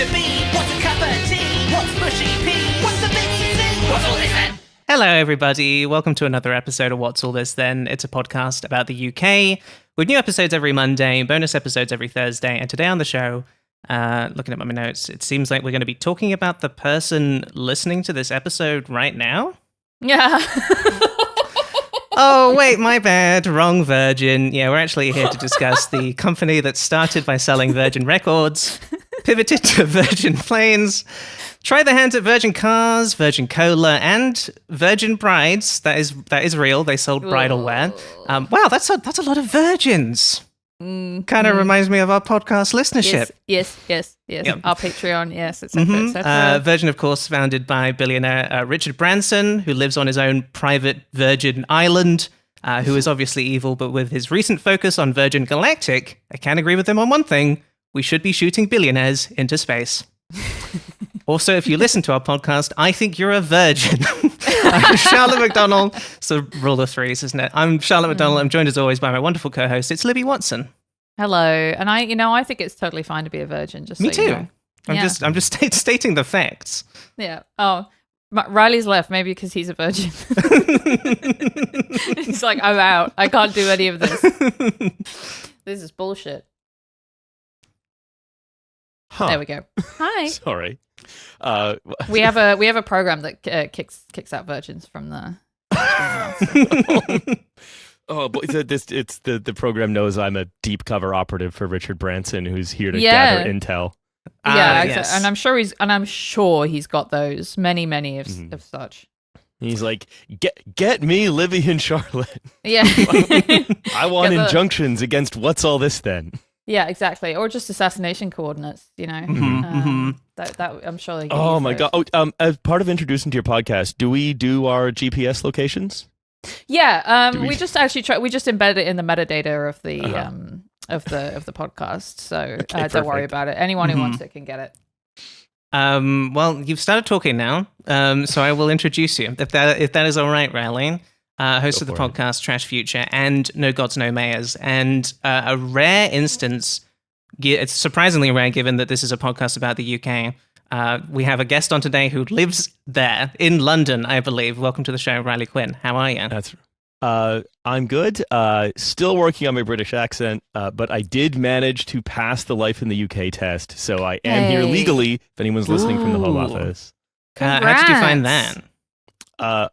to be? What's a cup of tea? What's mushy peas? What's the biggie thing? What's all this then? Hello, everybody. Welcome to another episode of What's All This Then? It's a podcast about the UK with new episodes every Monday, bonus episodes every Thursday. And today on the show, looking at my notes, it seems like we're going to be talking about the person listening to this episode right now. Yeah. Oh, wait, my bad. Wrong Virgin. Yeah, we're actually here to discuss the company that started by selling Virgin Records, pivoted to Virgin Planes, tried their hands at Virgin Cars, Virgin Cola, and Virgin Brides. That is real. They sold bridal wear. Wow, that's a lot of virgins. Kind of reminds me of our podcast listenership. Yes. Yep. Our Patreon, yes, etc., etc. Virgin, of course, founded by billionaire Richard Branson, who lives on his own private Virgin Island, who is obviously evil, but with his recent focus on Virgin Galactic, I can agree with him on one thing. We should be shooting billionaires into space. Also, if you listen to our podcast, I think you're a virgin. I'm Charlotte McDonald. It's the rule of threes, isn't it? I'm Charlotte McDonald. I'm joined as always by my wonderful co-host. It's Libby Watson. Hello. And I think it's totally fine to be a virgin. Just Me so too. You know. I'm just stating the facts. Yeah. Oh, Riley's left, maybe because he's a virgin. He's like, I'm out. I can't do any of this. This is bullshit. Huh. There we go. Hi. Sorry. We have a program that kicks out virgins from the. Oh, but it's the program knows I'm a deep cover operative for Richard Branson, who's here to Yeah. gather intel. Yeah, yes. and I'm sure he's got those many of such. He's like, get me Libby and Charlotte. Yeah. I want Get the- injunctions against what's all this then. Yeah, exactly. Or just assassination coordinates, you know. That I'm sure they can Oh use my those. god! Oh, as part of introducing to your podcast, do we do our GPS locations? Yeah, Do we we- just actually we just embedded it in the metadata of the Uh-huh. of the podcast. So Okay, don't worry perfect. about it. Anyone who wants it can get it. Well, you've started talking now, so I will introduce you, if that is all right, Riley. Host Go of the for it. podcast Trashfuture and No Gods No Mayors, and a rare instance. It's surprisingly rare, given that this is a podcast about the UK. We have a guest on today who lives there in London, I believe. Welcome to the show, Riley Quinn. How are you? That's. I'm good. Still working on my British accent, but I did manage to pass the Life in the UK test, so I am here Hey. legally. If anyone's listening from the Home Ooh. Office. How did you find Congrats. that?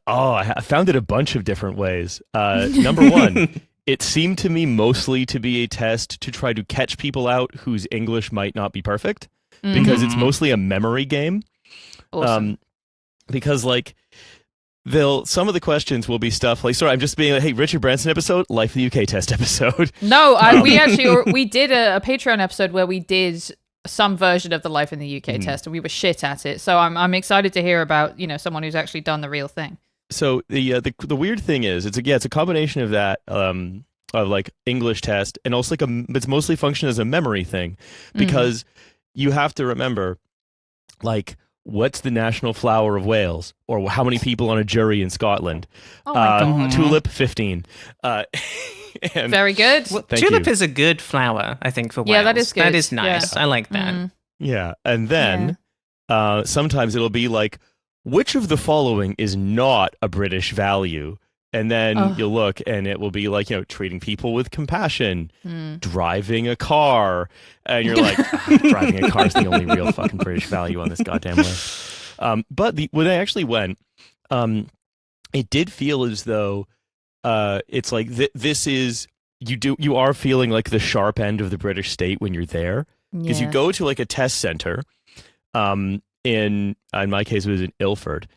I found it a bunch of different ways. Number one, it seemed to me mostly to be a test to try to catch people out whose English might not be perfect, because it's mostly a memory game. Awesome. Because like some of the questions will be stuff like, sorry, I'm just being like, hey, Richard Branson episode, Life in the UK test episode. No, we did a Patreon episode where we did some version of the Life in the UK test, and we were shit at it. So I'm excited to hear about someone who's actually done the real thing. So the weird thing is, it's a combination of that of like English test, and also it's mostly function as a memory thing, because you have to remember, like, what's the national flower of Wales, or how many people on a jury in Scotland? Oh my God. Tulip 15. And Very good. Well, Thank tulip you. is a good flower, I think, for Wales. Yeah, that is good. That is nice. Yeah. I like that. Mhm. yeah, and then sometimes it'll be like, which of the following is not a British value? And then you'll look, and it will be like, treating people with compassion, driving a car, and you're like, driving a car is the only real fucking British value on this goddamn list. But when I actually went, it did feel as though it's like this is you are feeling like the sharp end of the British state when you're there, because you go to like a test center. In my case, it was in Ilford,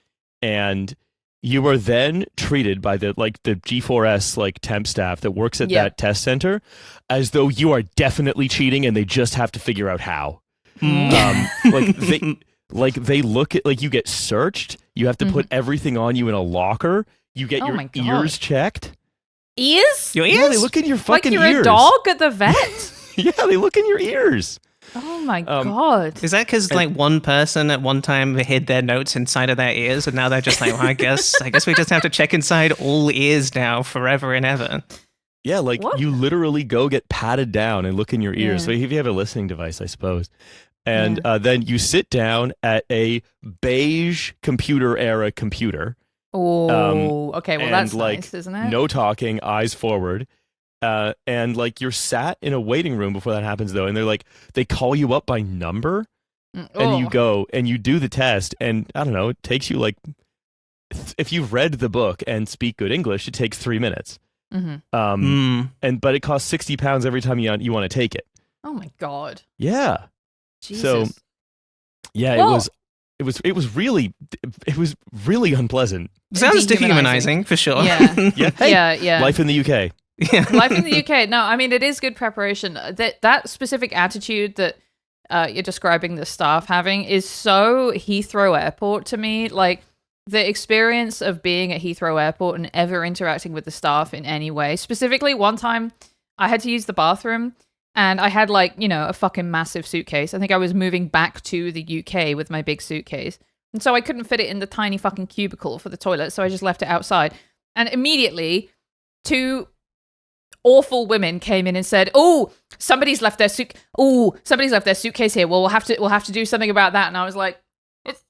and you are then treated by the G4S temp staff that works at that test center as though you are definitely cheating, and they just have to figure out how. They look at, you get searched. You have to put everything on you in a locker. You get your my God. ears checked. Ears? Your ears? Yeah, they look in your Like fucking you're ears. a dog at the vet? Yeah, they look in your ears. Oh my God. Is that because one person at one time hid their notes inside of their ears, and now they're just like, well, I guess we just have to check inside all ears now forever and ever. Yeah, What? you literally go get patted down and look in your ears. Yeah. So if you have a listening device, I suppose. And then you sit down at a beige computer era computer. Oh, okay. Well, and, that's like, nice, isn't it? No talking, eyes forward. And like you're sat in a waiting room before that happens though, and they're like they call you up by number, and you go and you do the test, and I don't know, it takes you like if you've read the book and speak good English, it takes 3 minutes. But it costs £60 every time you want to take it. Oh my god. Yeah. Jesus. So yeah, Well- it was really unpleasant. Sounds dehumanizing for sure. Yeah. Yeah. Hey, Yeah. life in the UK. Yeah. Life in the UK. No, I mean, it is good preparation. That specific attitude that you're describing the staff having is so Heathrow Airport to me. Like, the experience of being at Heathrow Airport and ever interacting with the staff in any way. Specifically, one time I had to use the bathroom and I had, like, you know, a fucking massive suitcase. I think I was moving back to the UK with my big suitcase. And so I couldn't fit it in the tiny fucking cubicle for the toilet. So I just left it outside. And immediately, 2 awful women came in and said, "Oh, somebody's left their suitcase here. Well, we'll have to do something about that." And I was like,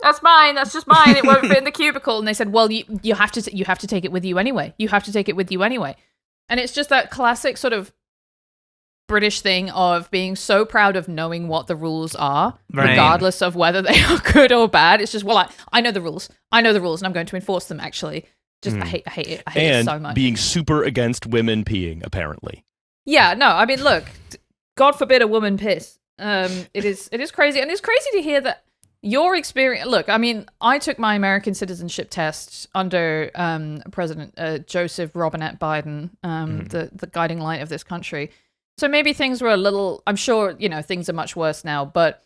"That's mine. That's just mine. It won't fit in the cubicle." And they said, "Well, you have to take it with you anyway. You have to take it with you anyway." And it's just that classic sort of British thing of being so proud of knowing what the rules are, Right. regardless of whether they are good or bad. It's just, well, I know the rules. I know the rules, and I'm going to enforce them. Actually, just I hate it. I hate it so much. Being super against women peeing, apparently. Yeah, no, I mean, look, God forbid a woman piss. It is crazy, and it's crazy to hear that your experience. Look, I mean, I took my American citizenship test under President Joseph Robinette Biden, the guiding light of this country. So maybe things were a little. I'm sure things are much worse now, but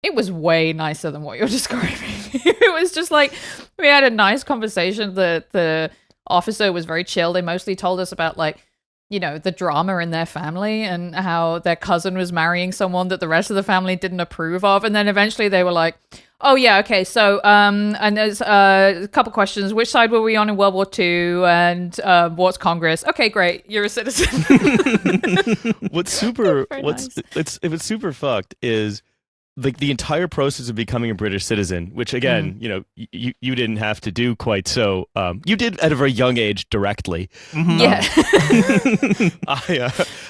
it was way nicer than what you're describing. It was just like we had a nice conversation. The officer was very chill. They mostly told us about the drama in their family and how their cousin was marrying someone that the rest of the family didn't approve of. And then eventually they were like, "Oh yeah, okay, so and there's a couple questions. Which side were we on in World War II? And what's Congress? Okay, great, you're a citizen." What's super fucked is like the entire process of becoming a British citizen, which again, you didn't have to do quite so. You did at a very young age directly. Yeah.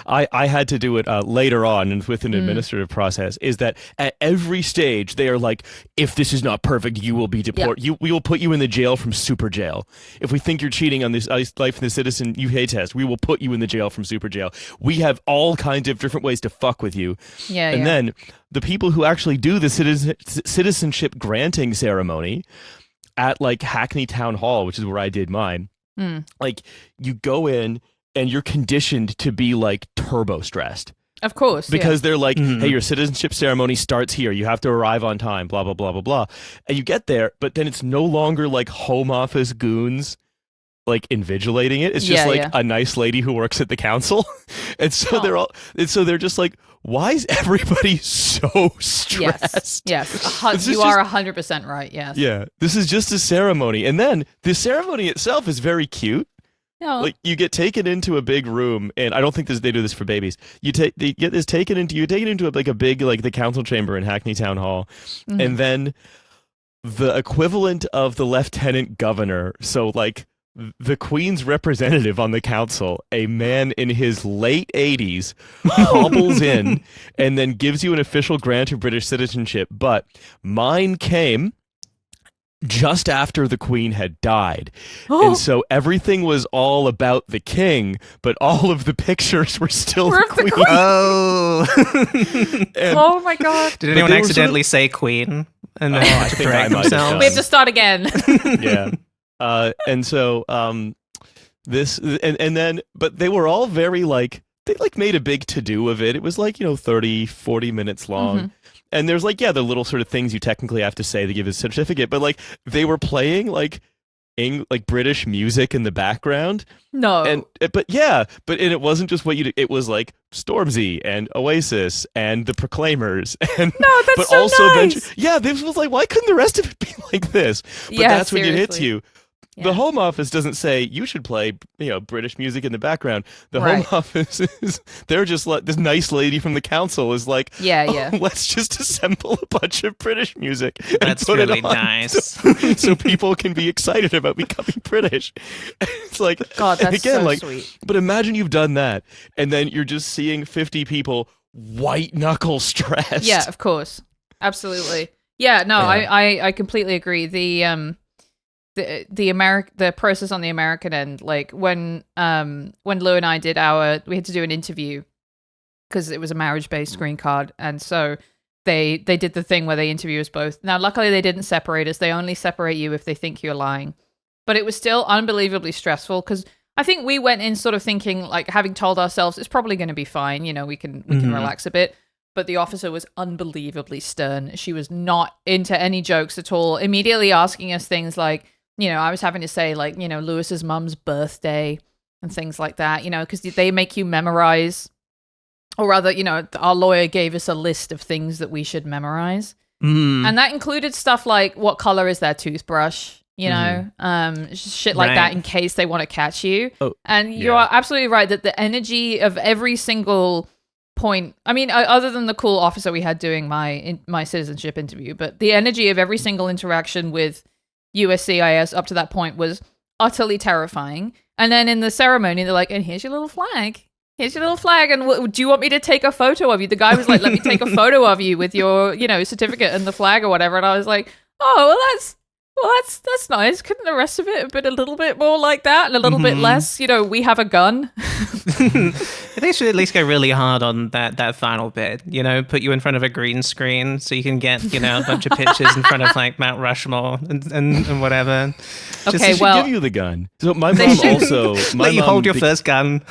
I had to do it later on and with an administrative process. Is that at every stage they are like, if this is not perfect, you will be deported. We will put you in the jail from super jail. If we think you're cheating on this life in the citizen UK test, we will put you in the jail from super jail. We have all kinds of different ways to fuck with you. And then the people who actually do the citizenship granting ceremony at like Hackney Town Hall, which is where I did mine, like you go in and you're conditioned to be like turbo stressed. Of course. Because they're like, hey, your citizenship ceremony starts here. You have to arrive on time, blah, blah, blah, blah, blah. And you get there, but then it's no longer like Home Office goons like invigilating it. It's just a nice lady who works at the council. And so they're just like, why is everybody so stressed? Yes. You are 100% right. Yes. Yeah. This is just a ceremony. And then the ceremony itself is very cute. No. Like you get taken into a big room, and I don't think they do this for babies. You get taken into like a big like the council chamber in Hackney Town Hall, and then the equivalent of the lieutenant governor. So like the Queen's representative on the council, a man in his late 80s, hobbles in and then gives you an official grant of British citizenship. But mine came just after the Queen had died. And so everything was all about the king, but all of the pictures were still the Queen. Oh. Oh my God. Did anyone accidentally say Queen? And then I think I might have done. We have to start again. Yeah. And so this and then but they were all very like they like made a big to-do of it. It was like 30-40 minutes long. And there's like the little sort of things you technically have to say to give a certificate, but like they were playing like British music in the background. No. But it wasn't just it was like Stormzy and Oasis and the Proclaimers and no, that's but so also nice. this was like, why couldn't the rest of it be like this? But that's when it hits you. The Home Office doesn't say you should play, British music in the background. The Right. Home Office is they're just like this nice lady from the council is like, Yeah. let's just assemble a bunch of British music and That's put really it on nice. so people can be excited about becoming British. It's like, God, and that's again, so like, sweet. but imagine you've done that, and then you're just seeing 50 people white knuckle stressed. Yeah, of course. Absolutely. Yeah, no, Yeah. I completely agree. The process on the American end, like when Lou and I we had to do an interview because it was a marriage-based green card, and so they did the thing where they interview us both. Now, luckily, they didn't separate us. They only separate you if they think you're lying. But it was still unbelievably stressful because I think we went in sort of thinking, like, having told ourselves it's probably going to be fine. We can relax a bit. But the officer was unbelievably stern. She was not into any jokes at all. Immediately asking us things like, I was having to say, like, Lewis's mum's birthday and things like that, because they make you memorize. Or rather, our lawyer gave us a list of things that we should memorize. And that included stuff like, what color is their toothbrush? Shit like that in case they want to catch you. Oh, and you are absolutely right that the energy of every single point, I mean, other than the cool officer we had doing my citizenship interview, but the energy of every single interaction with USCIS up to that point was utterly terrifying. And then in the ceremony, they're like, and here's your little flag. Here's your little flag. And do you want me to take a photo of you? The guy was like, let me take a photo of you with your, certificate and the flag or whatever. And I was like, oh, that's nice. Couldn't the rest of it have been a little bit more like that and a little bit less, we have a gun? They should at least go really hard on that final bit, put you in front of a green screen so you can get, a bunch of pictures in front of like Mount Rushmore and whatever. Okay, They should give you the gun. So my They mom should. also... Let you hold your first gun.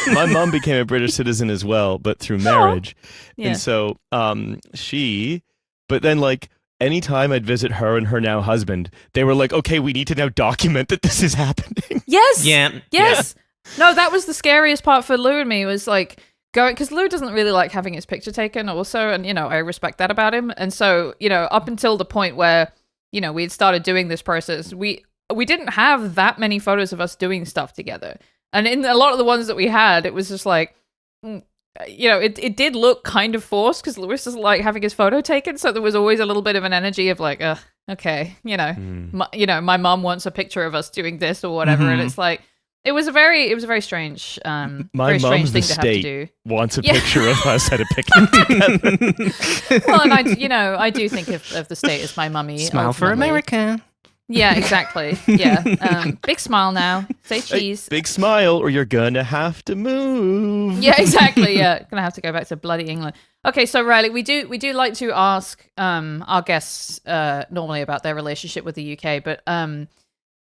my mom became a British citizen as well, but through marriage. Yeah. And so but then like, anytime I'd visit her and her now husband, they were like, okay, we need to now document that this is happening. Yes. Yeah. Yes. No, that was the scariest part for Lou and me, was like going, because Lou doesn't really like having his picture taken also. And, I respect that about him. And so, up until the point where, we had started doing this process, we didn't have that many photos of us doing stuff together. And in a lot of the ones that we had, it was just like, it did look kind of forced because Lewis doesn't like having his photo taken. So there was always a little bit of an energy of like, okay, my mom wants a picture of us doing this or whatever. And it's like, it was a very strange, My very strange mom's thing the to have to state do. wants a picture of us at a picnic together. Well, and I do think of the state as my mummy. Smile for ultimately. America. Yeah, exactly. Yeah. Big smile now. Say cheese. Big smile or you're gonna have to move. Yeah, exactly. Yeah, gonna have to go back to bloody England. Okay, so Riley, we do like to ask our guests normally about their relationship with the UK, but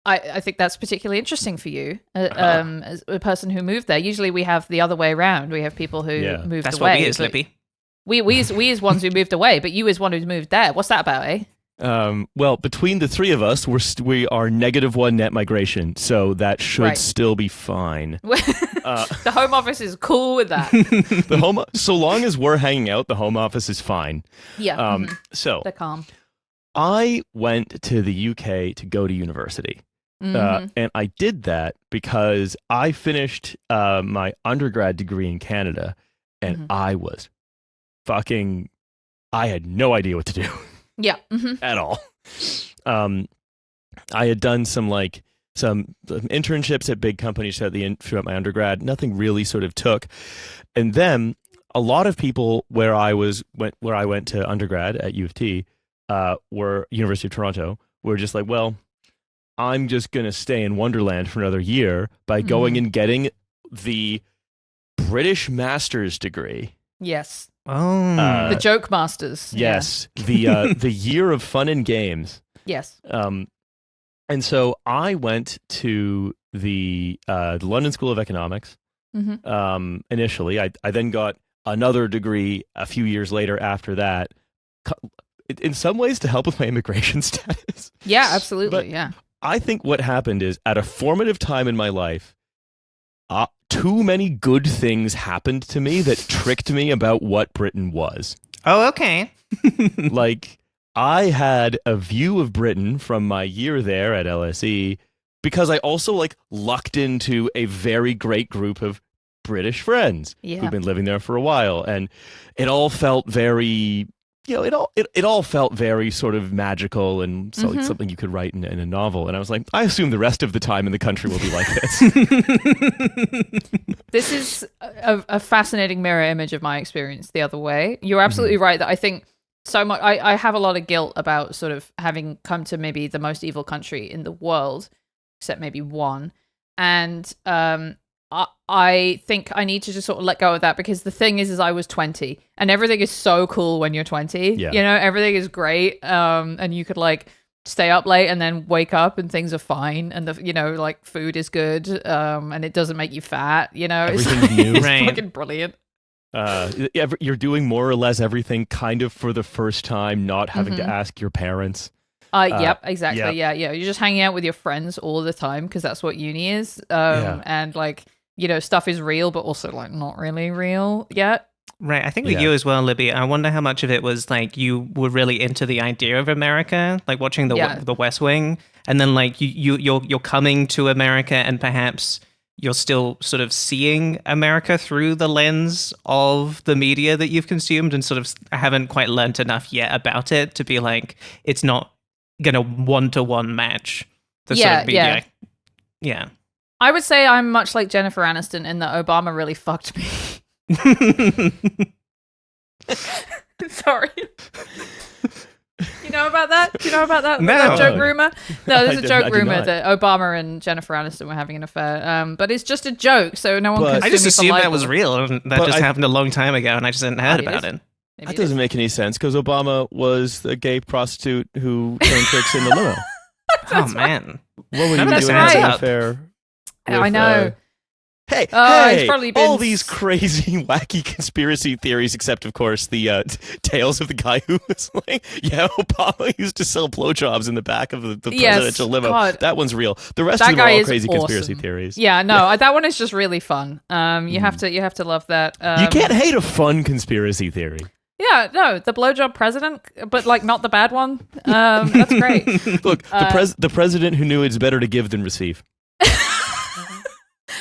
I think that's particularly interesting for you as a person who moved there. Usually we have the other way around. We have people who moved That's away. what we is, but Lippy. We as ones who moved away, but you as one who's moved there. What's that about, eh? Well, between the three of us, we are -1 net migration, so that should still be fine. The Home Office is cool with that. So long as we're hanging out, the Home Office is fine. Yeah. So They're calm. I went to the UK to go to university. And I did that because I finished my undergrad degree in Canada, and I was I had no idea what to do. Yeah. At all. I had done some internships at big companies throughout my undergrad. Nothing really sort of took. And then a lot of people where I went to undergrad at U of T, were University of Toronto, were just like, well, I'm just going to stay in Wonderland for another year by going and getting the British master's degree. Yes. Oh. The Joke Masters. Yes. The year of fun and games. Yes. And so I went to the London School of Economics. Initially, I then got another degree a few years later after that, in some ways to help with my immigration status. Yeah, absolutely. But yeah. I think what happened is at a formative time in my life, too many good things happened to me that tricked me about what Britain was. Oh, okay. Like, I had a view of Britain from my year there at LSE because I also like lucked into a very great group of British friends who've been living there for a while, and it all felt very, it all felt very sort of magical and so like something you could write in a novel. And I was like, I assume the rest of the time in the country will be like this. This is a fascinating mirror image of my experience the other way. You're absolutely right that I think so much. I have a lot of guilt about sort of having come to maybe the most evil country in the world, except maybe one, and I think I need to just sort of let go of that, because the thing is I was 20 and everything is so cool when you're 20. Yeah. Everything is great. And you could like stay up late and then wake up and things are fine. And like food is good. And it doesn't make you fat, Everything's new. It's Right. fucking brilliant. You're doing more or less everything kind of for the first time, not having to ask your parents. Yep, exactly. yeah. Yeah. You're just hanging out with your friends all the time because that's what uni is. And like, stuff is real, but also like not really real yet. Right. I think with you as well, Libby, I wonder how much of it was like you were really into the idea of America, like watching the West Wing, and then like you're coming to America, and perhaps you're still sort of seeing America through the lens of the media that you've consumed, and sort of haven't quite learnt enough yet about it to be like, it's not gonna 1-to-1 match the sort of media. Yeah. I would say I'm much like Jennifer Aniston in that Obama really fucked me. Sorry. You know about that? Do you know about that? No. That joke rumor? No, there's a I joke do rumor not. that Obama and Jennifer Aniston were having an affair. But it's just a joke, so no one can But- I just sue me for assumed that libel. was real, and that But just I- happened a long time ago, and I just hadn't heard Maybe it about is. it. Maybe That it doesn't is. make any sense because Obama was a gay prostitute who turned tricks in the limo. Oh man. What were you None doing of this adds having an up. affair? I with, know. Hey, It's probably been all these crazy, wacky conspiracy theories, except, of course, the tales of the guy who was like, Obama used to sell blowjobs in the back of the Yes, presidential limo. God. That one's real. The rest That of them are guy all is crazy conspiracy awesome. theories. Yeah, no, that one is just really fun. You have to love that. You can't hate a fun conspiracy theory. Yeah, no, the blowjob president, but like not the bad one. That's great. Look, the president who knew it's better to give than receive.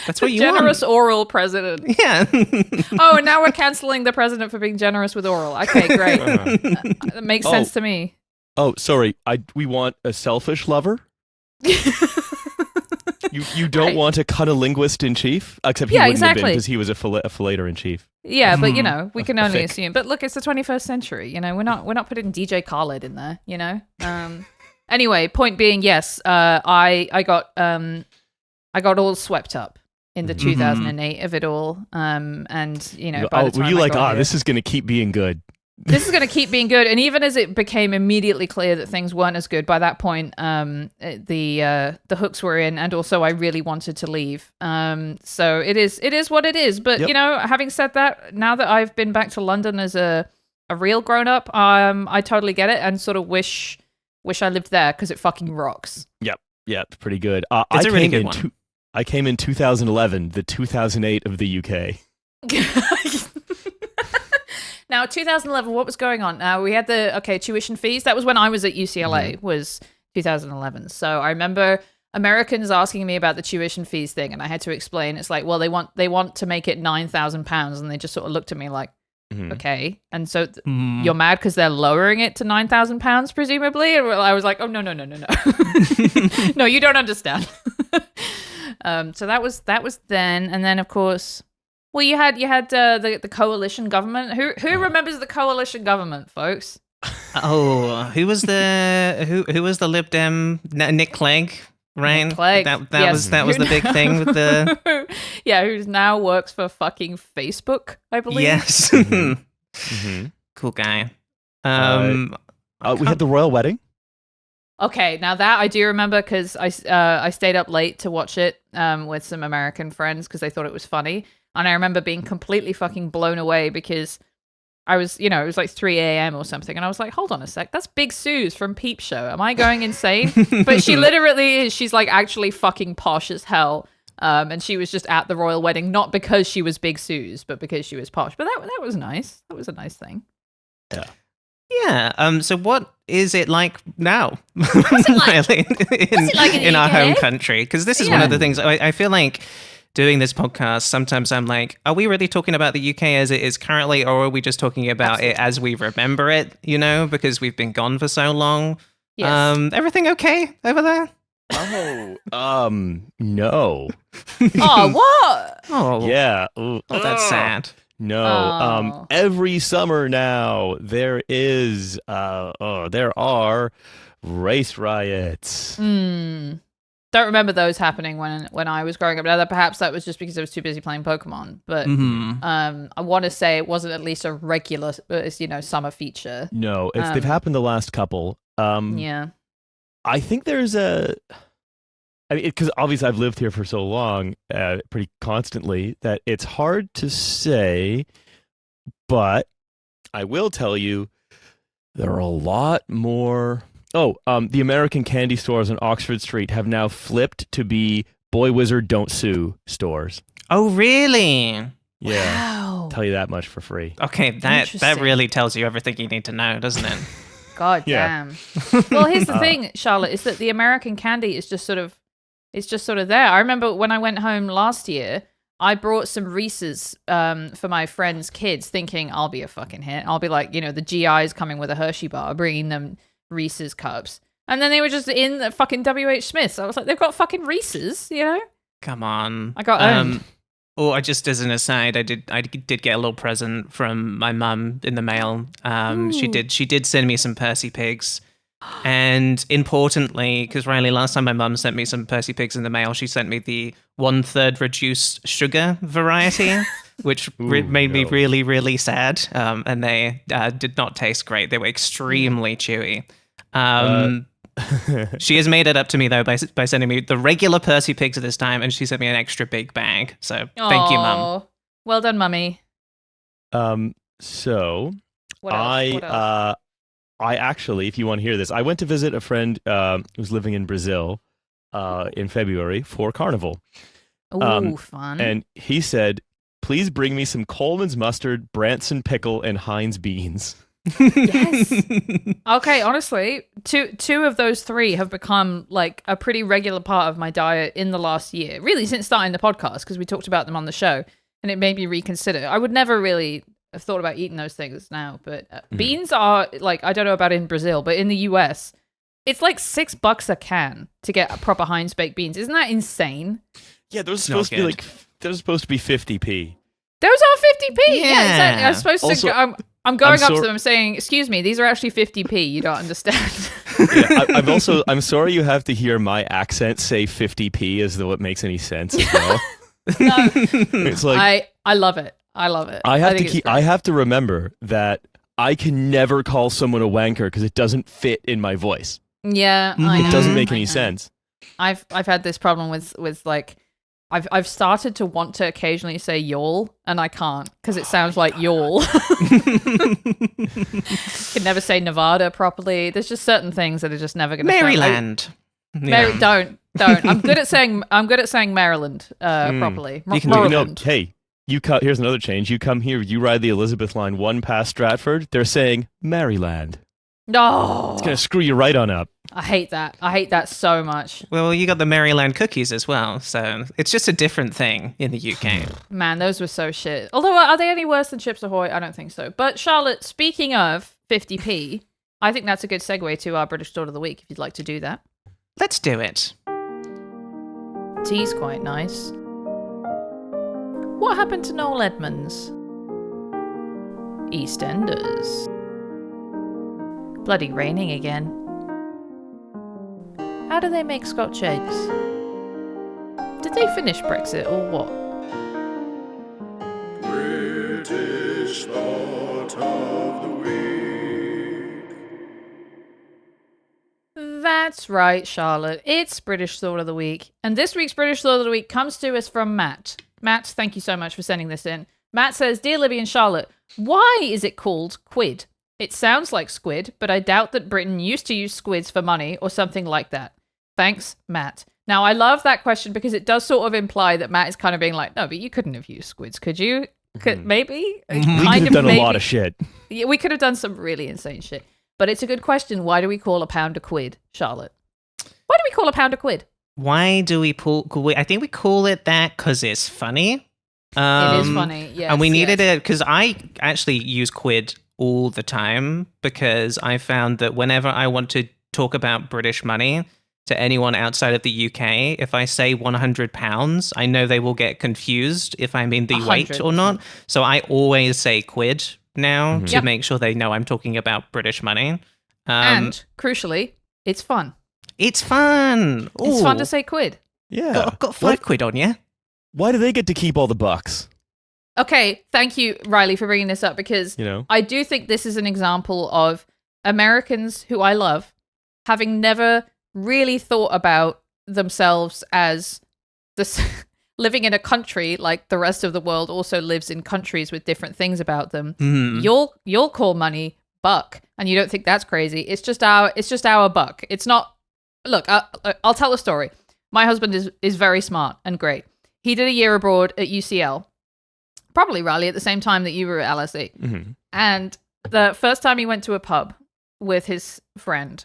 That's what you Generous want. oral president. Yeah. Oh, and now we're canceling the president for being generous with oral. Okay, great. That makes sense to me. Oh, sorry. We want a selfish lover. You don't Right. want a cunnilinguist in chief, except he Yeah, wouldn't have been exactly. because he was a fillator in chief. Yeah, but we can only thick. assume. But look, it's the 21st century. We're not putting DJ Khaled in there. Anyway, point being, yes, I got all swept up in the 2008 of it all. And by the time were you I like, got here- this is going to keep being good? This is going to keep being good. And even as it became immediately clear that things weren't as good, by that point, the hooks were in, and also I really wanted to leave. So it is what it is. But, Yep. Having said that, now that I've been back to London as a real grown-up, I totally get it and sort of wish I lived there because it fucking rocks. Yeah, it's pretty good. It's a really good one. I came in 2011, the 2008 of the UK. Now, 2011, what was going on? Now, we had the tuition fees. That was when I was at UCLA, was 2011. So I remember Americans asking me about the tuition fees thing, and I had to explain. It's like, well, they want to make it £9,000, and they just sort of looked at me like, okay. And so you're mad because they're lowering it to £9,000, presumably? And I was like, oh, no. No, you don't understand. So that was then. And then, of course... Well, you had the coalition government. Who remembers the coalition government, folks? Oh, who was the Lib Dem? Nick Clegg, right? Nick Clegg, That yes. was the big thing with the who now works for fucking Facebook, I believe. yes. Cool guy. We had the royal wedding. Okay, now that I do remember because I stayed up late to watch it with some American friends because they thought it was funny. And I remember being completely fucking blown away because I was, it was like 3 a.m. or something. And I was like, hold on a sec. That's Big Suze from Peep Show. Am I going insane? But she literally is. She's like actually fucking posh as hell. And she was just at the royal wedding, not because she was Big Suze, but because she was posh. But that was nice. That was a nice thing. Yeah. Yeah. So what is it like now? What's it like? Riley, What's it like in the our UK? home country? Because this is one Yeah. of the things I feel like doing this podcast. Sometimes I'm like, are we really talking about the UK as it is currently, or are we just talking about it as we remember it? You know, because we've been gone for so long. Yes. Everything okay over there? No. Oh, what? Oh, Yeah. Ooh, Oh, that's sad. No. Oh. Every summer now there are race riots. Don't remember those happening when I was growing up. Now, perhaps that was just because I was too busy playing Pokemon. But I want to say it wasn't at least a regular, summer feature. No, they've happened the last couple. Yeah. I think there's because obviously I've lived here for so long, pretty constantly, that it's hard to say, but I will tell you there are a lot more. The American candy stores on Oxford Street have now flipped to be Boy Wizard Don't Sue stores. Oh, really? Yeah. Wow. Tell you that much for free. Okay, that Interesting. really tells you everything you need to know, doesn't it? God Yeah. damn. Well, here's the thing, Charlotte, is that the American candy is just sort of there. I remember when I went home last year, I brought some Reese's for my friends' kids, thinking I'll be a fucking hit. I'll be like, the GI's coming with a Hershey bar, bringing them Reese's cups. And then they were just in the fucking WH Smith's. I was like, they've got fucking Reese's, Come on. I got owned. I just as an aside, I did get a little present from my mum in the mail. She did send me some Percy Pigs. And importantly, because Riley, last time my mum sent me some Percy Pigs in the mail, she sent me the 1/3 reduced sugar variety, which made me really, really sad. And they did not taste great. They were extremely chewy. She has made it up to me though by sending me the regular Percy Pigs at this time, and she sent me an extra big bag. So thank you, Mum. Aw. Well done, Mummy. So What else? I actually, if you want to hear this, I went to visit a friend who's living in Brazil in February for Carnival. Ooh, fun. And he said, please bring me some Coleman's mustard, Branson pickle, and Heinz beans. Yes. Okay, honestly, two of those three have become like a pretty regular part of my diet in the last year. Really, since starting the podcast, because we talked about them on the show, and it made me reconsider. I would never really have thought about eating those things now, but beans are like, I don't know about in Brazil, but in the US, it's like $6 a can to get proper Heinz baked beans. Isn't that insane? Yeah, those are Not supposed to be good. those are supposed to be 50p. Those are 50p. Yeah, exactly. Yeah. I'm supposed Also, to. I'm going up to sorry- them saying, "Excuse me, these are actually 50p. You don't understand." Yeah, I'm sorry you have to hear my accent say 50p as though it makes any sense as well. No, It's like I love it. I love it. I have to think it's keep. great. I have to remember that I can never call someone a wanker because it doesn't fit in my voice. Yeah, I It know, It doesn't make I any know. sense. I've had this problem with like, I've started to want to occasionally say y'all, and I can't because it sounds like y'all. Can never say Nevada properly. There's just certain things that are just never going to. Maryland. Don't. I'm good at saying Maryland properly. You can do it. No, Maryland. hey, here's another change. You come here, you ride the Elizabeth line 1 past Stratford. They're saying Maryland. No, It's gonna screw you right on up. I hate that. I hate that so much. Well, you got the Maryland cookies as well, so it's just a different thing in the UK. Man, those were so shit. Although, are they any worse than Chips Ahoy? I don't think so. But Charlotte, speaking of 50p, I think that's a good segue to our British Thought of the Week, if you'd like to do that. Let's do it. Tea's quite nice. What happened to Noel Edmonds? EastEnders. Bloody raining again. How do they make Scotch eggs? Did they finish Brexit or what? British Thought of the Week. That's right, Charlotte. It's British Thought of the Week. And this week's British Thought of the Week comes to us from Matt. Matt, thank you so much for sending this in. Matt says, Dear Libby and Charlotte, why is it called quid? It sounds like squid, but I doubt that Britain used to use squids for money or something like that. Thanks, Matt. Now, I love that question because it does sort of imply that Matt is kind of being like, no, but you couldn't have used squids, could you? Maybe We could have done a lot of shit. Yeah, we could have done some really insane shit. But it's a good question. Why do we call a pound a quid, Charlotte? Why do we call a pound a quid? Why do we I think we call it that because it's funny. It is funny, yes. And we needed it because I actually use quid all the time because I found that whenever I want to talk about British money to anyone outside of the UK, if I say £100, I know they will get confused if I mean the weight or not. So I always say quid now to make sure they know I'm talking about British money. And crucially, it's fun. It's fun. Ooh. It's fun to say quid. Yeah. I've got £5 on you. Why do they get to keep all the bucks? Okay, thank you, Riley, for bringing this up because I do think this is an example of Americans who I love having never really thought about themselves as this living in a country like the rest of the world also lives in countries with different things about them. You'll call money buck, and you don't think that's crazy. It's just our buck. It's not. Look, I'll tell a story. My husband is very smart and great. He did a year abroad at UCL, probably, Riley, at the same time that you were at LSE. Mm-hmm. And the first time he went to a pub with his friend,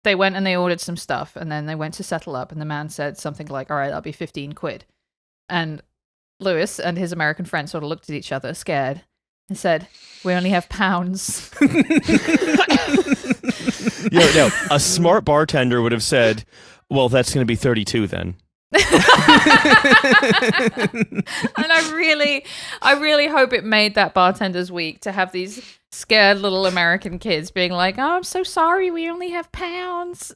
they went and they ordered some stuff, and then they went to settle up, and the man said something like, all right, that'll be 15 quid. And Lewis and his American friend sort of looked at each other, scared, and said, we only have pounds. No, a smart bartender would have said, well, that's going to be 32 then. And I really hope it made that bartender's week to have these scared little American kids being like, oh, I'm so sorry, we only have pounds,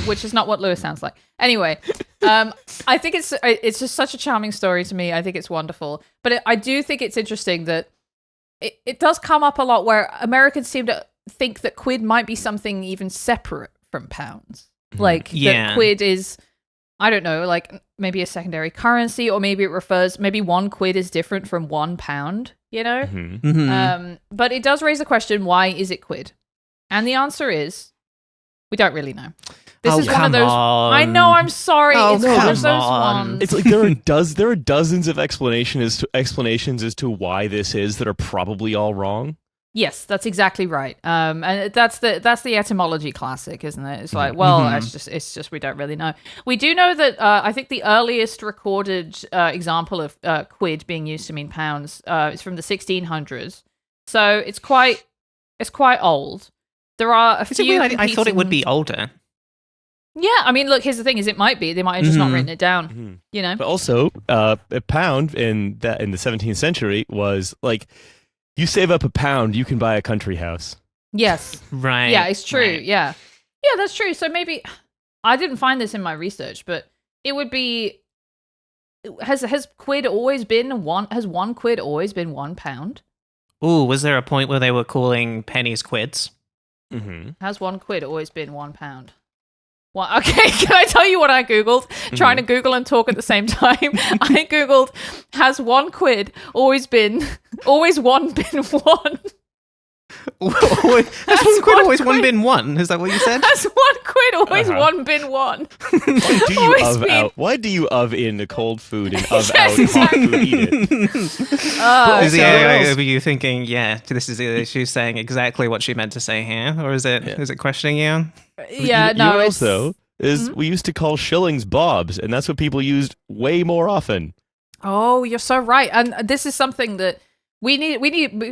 which is not what Lewis sounds like. Anyway, I think it's just such a charming story to me. I think it's wonderful. But I do think it's interesting that it does come up a lot where Americans seem to think that quid might be something even separate from pounds. Like that quid is, I don't know, like maybe a secondary currency, or maybe maybe 1 quid is different from £1, you know? Mm-hmm. Mm-hmm. But it does raise the question, why is it quid? And the answer is, we don't really know. This is one of those. I know. I'm sorry. It's one of those ones. It's like there are dozens of explanations as to why this is that are probably all wrong. Yes, that's exactly right. And that's the etymology classic, isn't it? It's like, well, it's just we don't really know. We do know that I think the earliest recorded example of quid being used to mean pounds is from the 1600s. So it's quite old. There are a few. I thought it would be older. Yeah, I mean, look, here's the thing: is it might be. They might have just not written it down. Mm-hmm. You know. But also, a pound in the 17th century was like, you save up a pound, you can buy a country house. Yes. Right. Yeah, it's true. Right. Yeah, that's true. So maybe I didn't find this in my research, but it would be. Has quid always been one? Has 1 quid always been £1? Ooh, was there a point where they were calling pennies quids? Mm-hmm. Has 1 quid always been £1? Well, okay, can I tell you what I Googled? Trying to Google and talk at the same time. I Googled, has 1 quid always one been one? Has 1 quid always one been one? Is that what you said? Has 1 quid always one been one? Why do you in the cold food and Yes, out exactly. hot food eat it? Were you thinking, she's saying exactly what she meant to say here? Or is it questioning you? Yeah, you know what else, though, is we used to call shillings bobs, and that's what people used way more often. Oh, you're so right. And this is something that we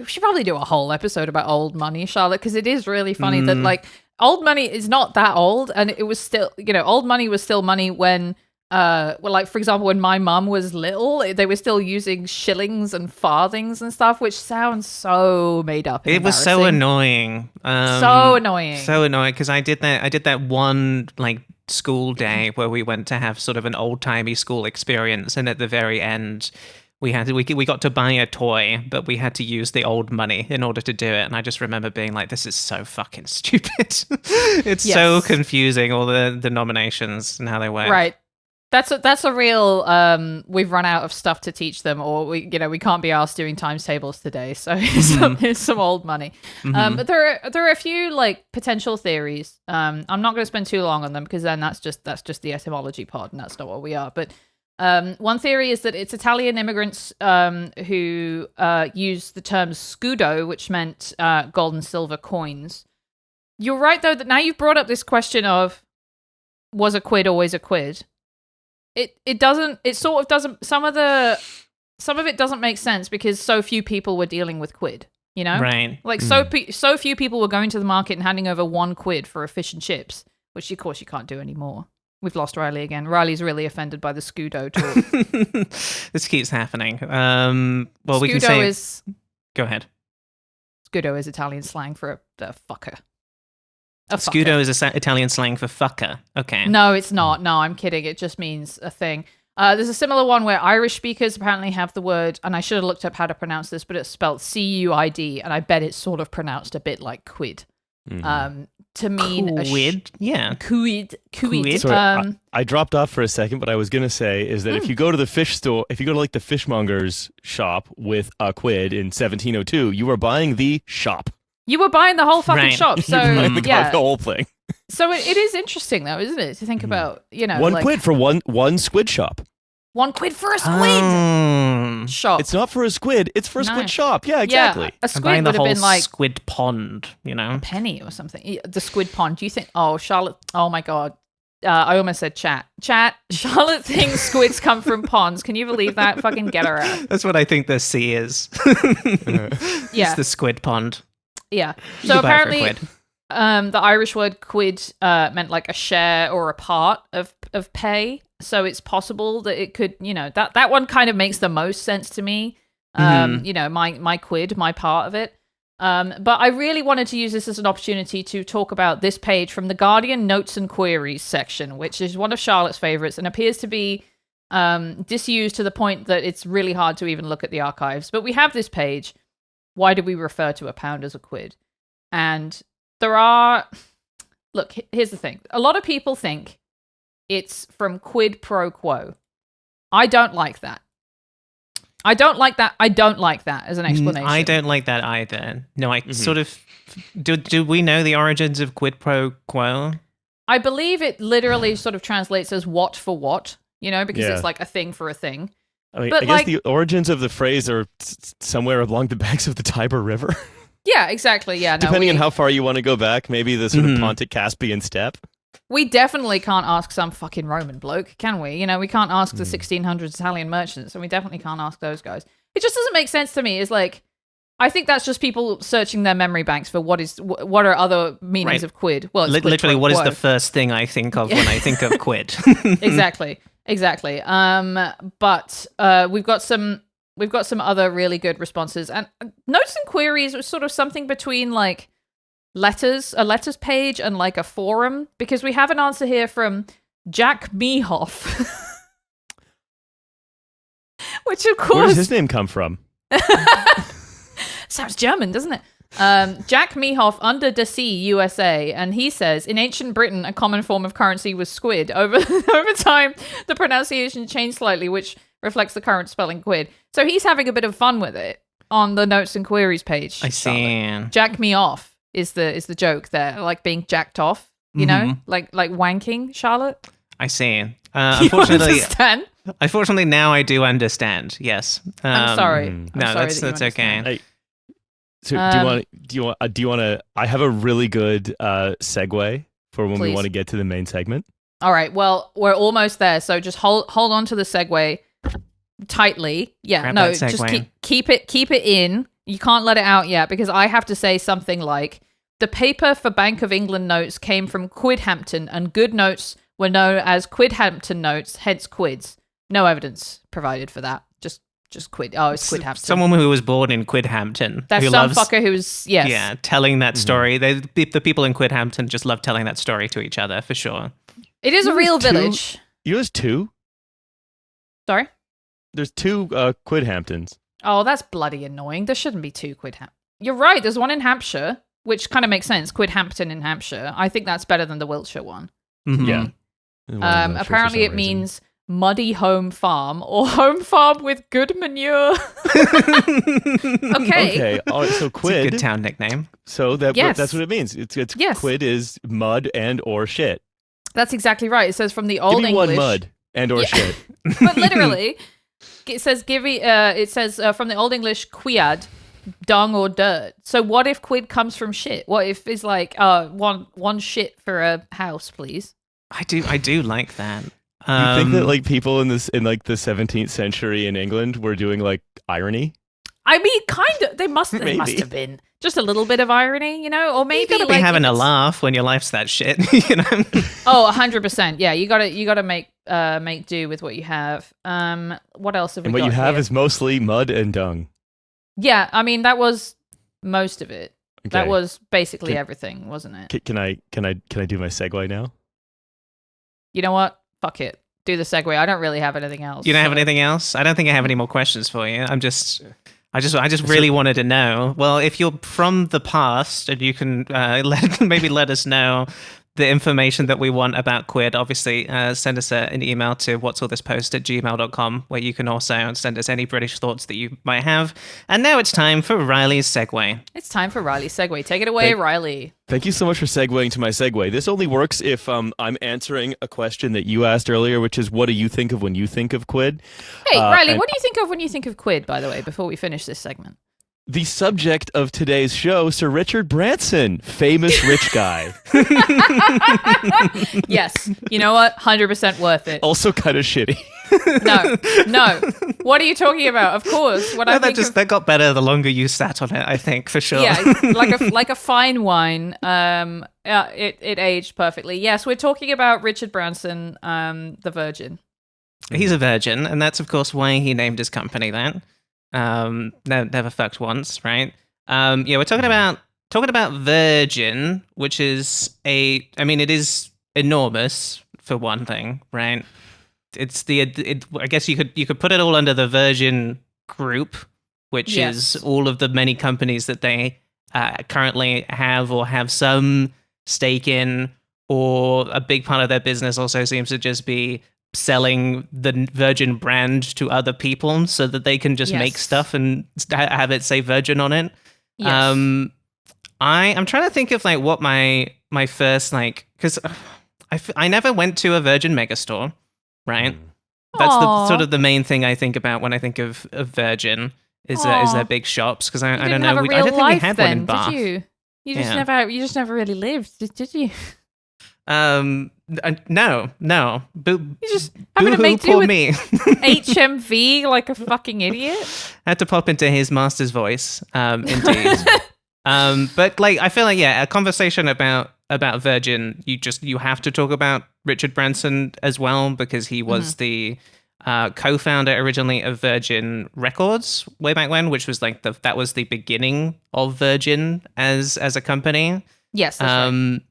should probably do a whole episode about old money, Charlotte, because it is really funny that like old money is not that old, and it was still, old money was still money when like for example, when my mum was little, they were still using shillings and farthings and stuff, which sounds so made up. It was so annoying. So annoying because I did that one like school day where we went to have sort of an old timey school experience, and at the very end we got to buy a toy, but we had to use the old money in order to do it. And I just remember being like, this is so fucking stupid. It's so confusing, all the denominations and how they work. Right. That's a real we've run out of stuff to teach them, or we can't be asked doing times tables today, so here's some old money. But there are a few like potential theories. I'm not going to spend too long on them because then that's just the etymology pod, and that's not what we are. But One theory is that it's Italian immigrants who used the term scudo, which meant gold and silver coins. You're right, though, that now you've brought up this question of, was a quid always a quid? It doesn't, it sort of doesn't, some of it doesn't make sense because so few people were dealing with quid, you know? Right. Like, so few people were going to the market and handing over 1 quid for a fish and chips, which, of course, you can't do anymore. We've lost Riley again. Riley's really offended by the scudo talk. This keeps happening. Well, we can say... Go ahead. Scudo is Italian slang for a fucker. Scudo is Italian slang for fucker. Okay. No, it's not. No, I'm kidding. It just means a thing. There's a similar one where Irish speakers apparently have the word, and I should have looked up how to pronounce this, but it's spelled C-U-I-D, and I bet it's sort of pronounced a bit like quid. To mean quid? Yeah. Quid. Sorry, I dropped off for a second, but I was going to say is that if you go to the fish store, if you go to like the fishmonger's shop with a quid in 1702, you are buying the shop. You were buying the whole fucking shop, so the whole thing. So it is interesting, though, isn't it, to think about, you know, 1 quid for one squid shop. 1 quid for a squid shop. It's not for a squid; it's for a squid shop. Yeah, exactly. Yeah, a squid would have been like squid pond, you know, a penny or something. The squid pond. Do you think? Oh, Charlotte. Oh my God. I almost said chat. Charlotte thinks squids come from ponds. Can you believe that? Fucking get her out. That's what I think the sea is. It's the squid pond. Yeah. So apparently, the Irish word quid meant like a share or a part of pay. So it's possible that it could, you know, that one kind of makes the most sense to me. You know, my quid, my part of it. But I really wanted to use this as an opportunity to talk about this page from the Guardian Notes and Queries section, which is one of Charlotte's favorites and appears to be disused to the point that it's really hard to even look at the archives. But we have this page. Why do we refer to a pound as a quid? And look, here's the thing. A lot of people think it's from quid pro quo. I don't like that. I don't like that as an explanation. I don't like that either. No, I sort of... Do we know the origins of quid pro quo? I believe it literally sort of translates as what for what, you know, because it's like a thing for a thing. I mean, I guess the origins of the phrase are somewhere along the banks of the Tiber River. Yeah, exactly. Yeah, depending on how far you want to go back, maybe the sort of Pontic-Caspian steppe. We definitely can't ask some fucking Roman bloke, can we? You know, we can't ask the 1600s Italian merchants, and we definitely can't ask those guys. It just doesn't make sense to me. It's like, I think that's just people searching their memory banks for what are other meanings of quid. Well, it's literally, what is the first thing I think of when I think of quid? Exactly. But we've got some other really good responses, and Notes and Queries was sort of something between like a letters page and like a forum, because we have an answer here from Jack Mehoff, which of course, where does his name come from? Sounds German, doesn't it? Jack Mehoff, under the sea, USA, and he says, in ancient Britain, a common form of currency was squid. Over time, the pronunciation changed slightly, which reflects the current spelling quid. So he's having a bit of fun with it on the Notes and Queries page. I see. Jack me off is the joke there, like being jacked off, you know, like wanking, Charlotte. I see. Unfortunately, now I do understand. Yes. I'm sorry. No, that's okay. Hey, so do you want to? I have a really good segue for when we want to get to the main segment. All right. Well, we're almost there, so just hold on to the segue tightly. Yeah. Grab just keep it in. You can't let it out yet, because I have to say something like, the paper for Bank of England notes came from Quidhampton, and good notes were known as Quidhampton notes, hence quids. No evidence provided for that. Just quid. Oh, it's Quidhampton. Someone who was born in Quidhampton. That's who some loves, fucker who's, yes. Yeah, telling that story. The people in Quidhampton just love telling that story to each other, for sure. It is a real village. There's two? Sorry? There's two Quidhamptons. Oh, that's bloody annoying. There shouldn't be two Quidhampton. You're right, there's one in Hampshire, which kind of makes sense. Quidhampton in Hampshire. I think that's better than the Wiltshire one. Yeah. Apparently it means muddy home farm, or home farm with good manure. Okay. All right, so quid. It's a good town nickname. So that's what it means. It's yes. Quid is mud and or shit. That's exactly right. It says from the Old Give me English. one mud and or shit. But literally, it says from the Old English quiad, dung or dirt. So what if quid comes from shit? What if it's like one shit for a house, please? I do like that. You think that like people in like the 17th century in England were doing like irony? I mean, kind of. They must have been just a little bit of irony, you know, or maybe you gotta be having a laugh when your life's that shit, you know. Oh, 100%. Yeah, you gotta make do with what you have. What else have we got? And what you have here? is mostly mud and dung. Yeah, I mean that was most of it. Okay. That was basically everything, wasn't it? Can I do my segue now? You know what? Fuck it. Do the segue. I don't really have anything else. You don't have anything else? I don't think I have any more questions for you. I just really wanted to know. Well, if you're from the past and you can let us know the information that we want about quid, obviously send us an email to whatsallthispost@gmail.com, where you can also send us any British thoughts that you might have. And now it's time for Riley's segue. It's time for Riley's segue. Take it away, Riley. Thank you so much for segueing to my segue. This only works if I'm answering a question that you asked earlier, which is, what do you think of when you think of quid? Hey, Riley, what do you think of when you think of quid, by the way, before we finish this segment? The subject of today's show, Sir Richard Branson, famous rich guy. Yes. You know what? 100% worth it. Also kind of shitty. No. What are you talking about? Of course. That got better the longer you sat on it, I think, for sure. Yeah, like a fine wine. It aged perfectly. Yes, we're talking about Richard Branson, the Virgin. He's a virgin, and that's, of course, why he named his company that. Never fucked once, right? We're talking about Virgin, which is it is enormous for one thing, right? It's I guess you could put it all under the Virgin Group, which is all of the many companies that they currently have or have some stake in, or a big part of their business also seems to just be selling the Virgin brand to other people so that they can just make stuff and have it say Virgin on it. Yes. I'm trying to think of like what my first because I never went to a Virgin megastore, right? That's the sort of the main thing I think about when I think of Virgin is their big shops, because I don't know. I don't think we had one in Bath. Did you? You just never really lived, did you? No. You just having to make do with me. HMV like a fucking idiot. I had to pop into his master's voice, indeed. But like, I feel like a conversation about Virgin, you have to talk about Richard Branson as well, because he was the co-founder originally of Virgin Records way back when, which was like that was the beginning of Virgin as a company. Yes, that's right.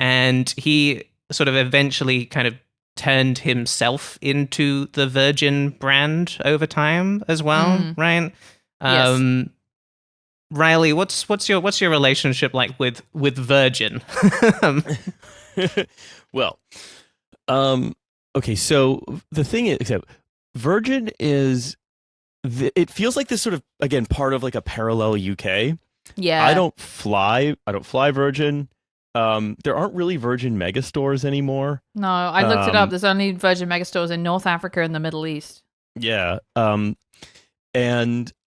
And he sort of eventually kind of turned himself into the Virgin brand over time as well, right? Yes. Riley, what's your relationship like with Virgin? Well, okay. So the thing is, Virgin is. It feels like this sort of, again, part of like a parallel UK. Yeah. I don't fly Virgin. There aren't really Virgin megastores anymore. No, I looked it up. There's only Virgin megastores in North Africa and the Middle East. Yeah. And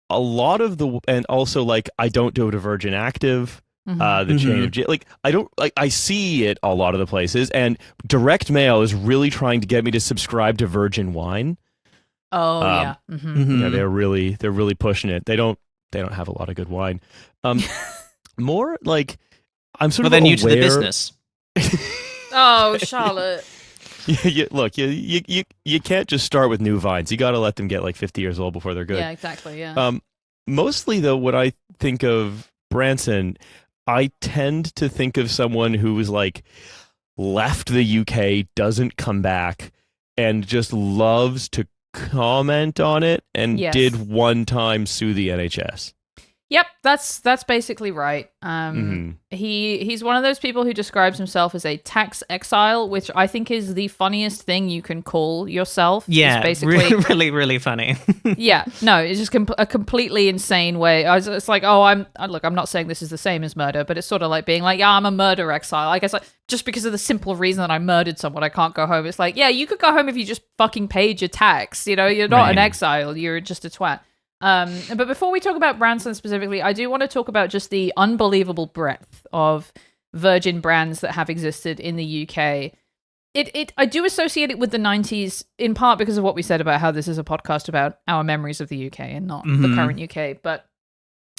a lot of and also like I don't go to Virgin Active, the chain of like I don't like I see it a lot of the places, and direct mail is really trying to get me to subscribe to Virgin Wine. Oh yeah. Yeah, they're really pushing it. They don't have a lot of good wine. More like I'm sort of they're aware... new to the business. Oh, Charlotte. Look, you can't just start with new vines. You got to let them get like 50 years old before they're good. Yeah, exactly. Yeah. Mostly though, when I think of Branson, I tend to think of someone who was like left the UK, doesn't come back, and just loves to comment on it, and did one time sue the NHS. Yep, that's basically right. He's one of those people who describes himself as a tax exile, which I think is the funniest thing you can call yourself. Yeah, It's basically really, really funny. yeah, no, it's just a completely insane way. It's like, oh, I'm not saying this is the same as murder, but it's sort of like being like, yeah, I'm a murder exile. I guess like just because of the simple reason that I murdered someone, I can't go home. It's like, yeah, you could go home if you just fucking paid your tax. You know, you're not an exile. You're just a twat. But before we talk about Branson specifically, I do want to talk about just the unbelievable breadth of virgin brands that have existed in the UK. I do associate it with the 90s in part because of what we said about how this is a podcast about our memories of the UK and not the current UK. But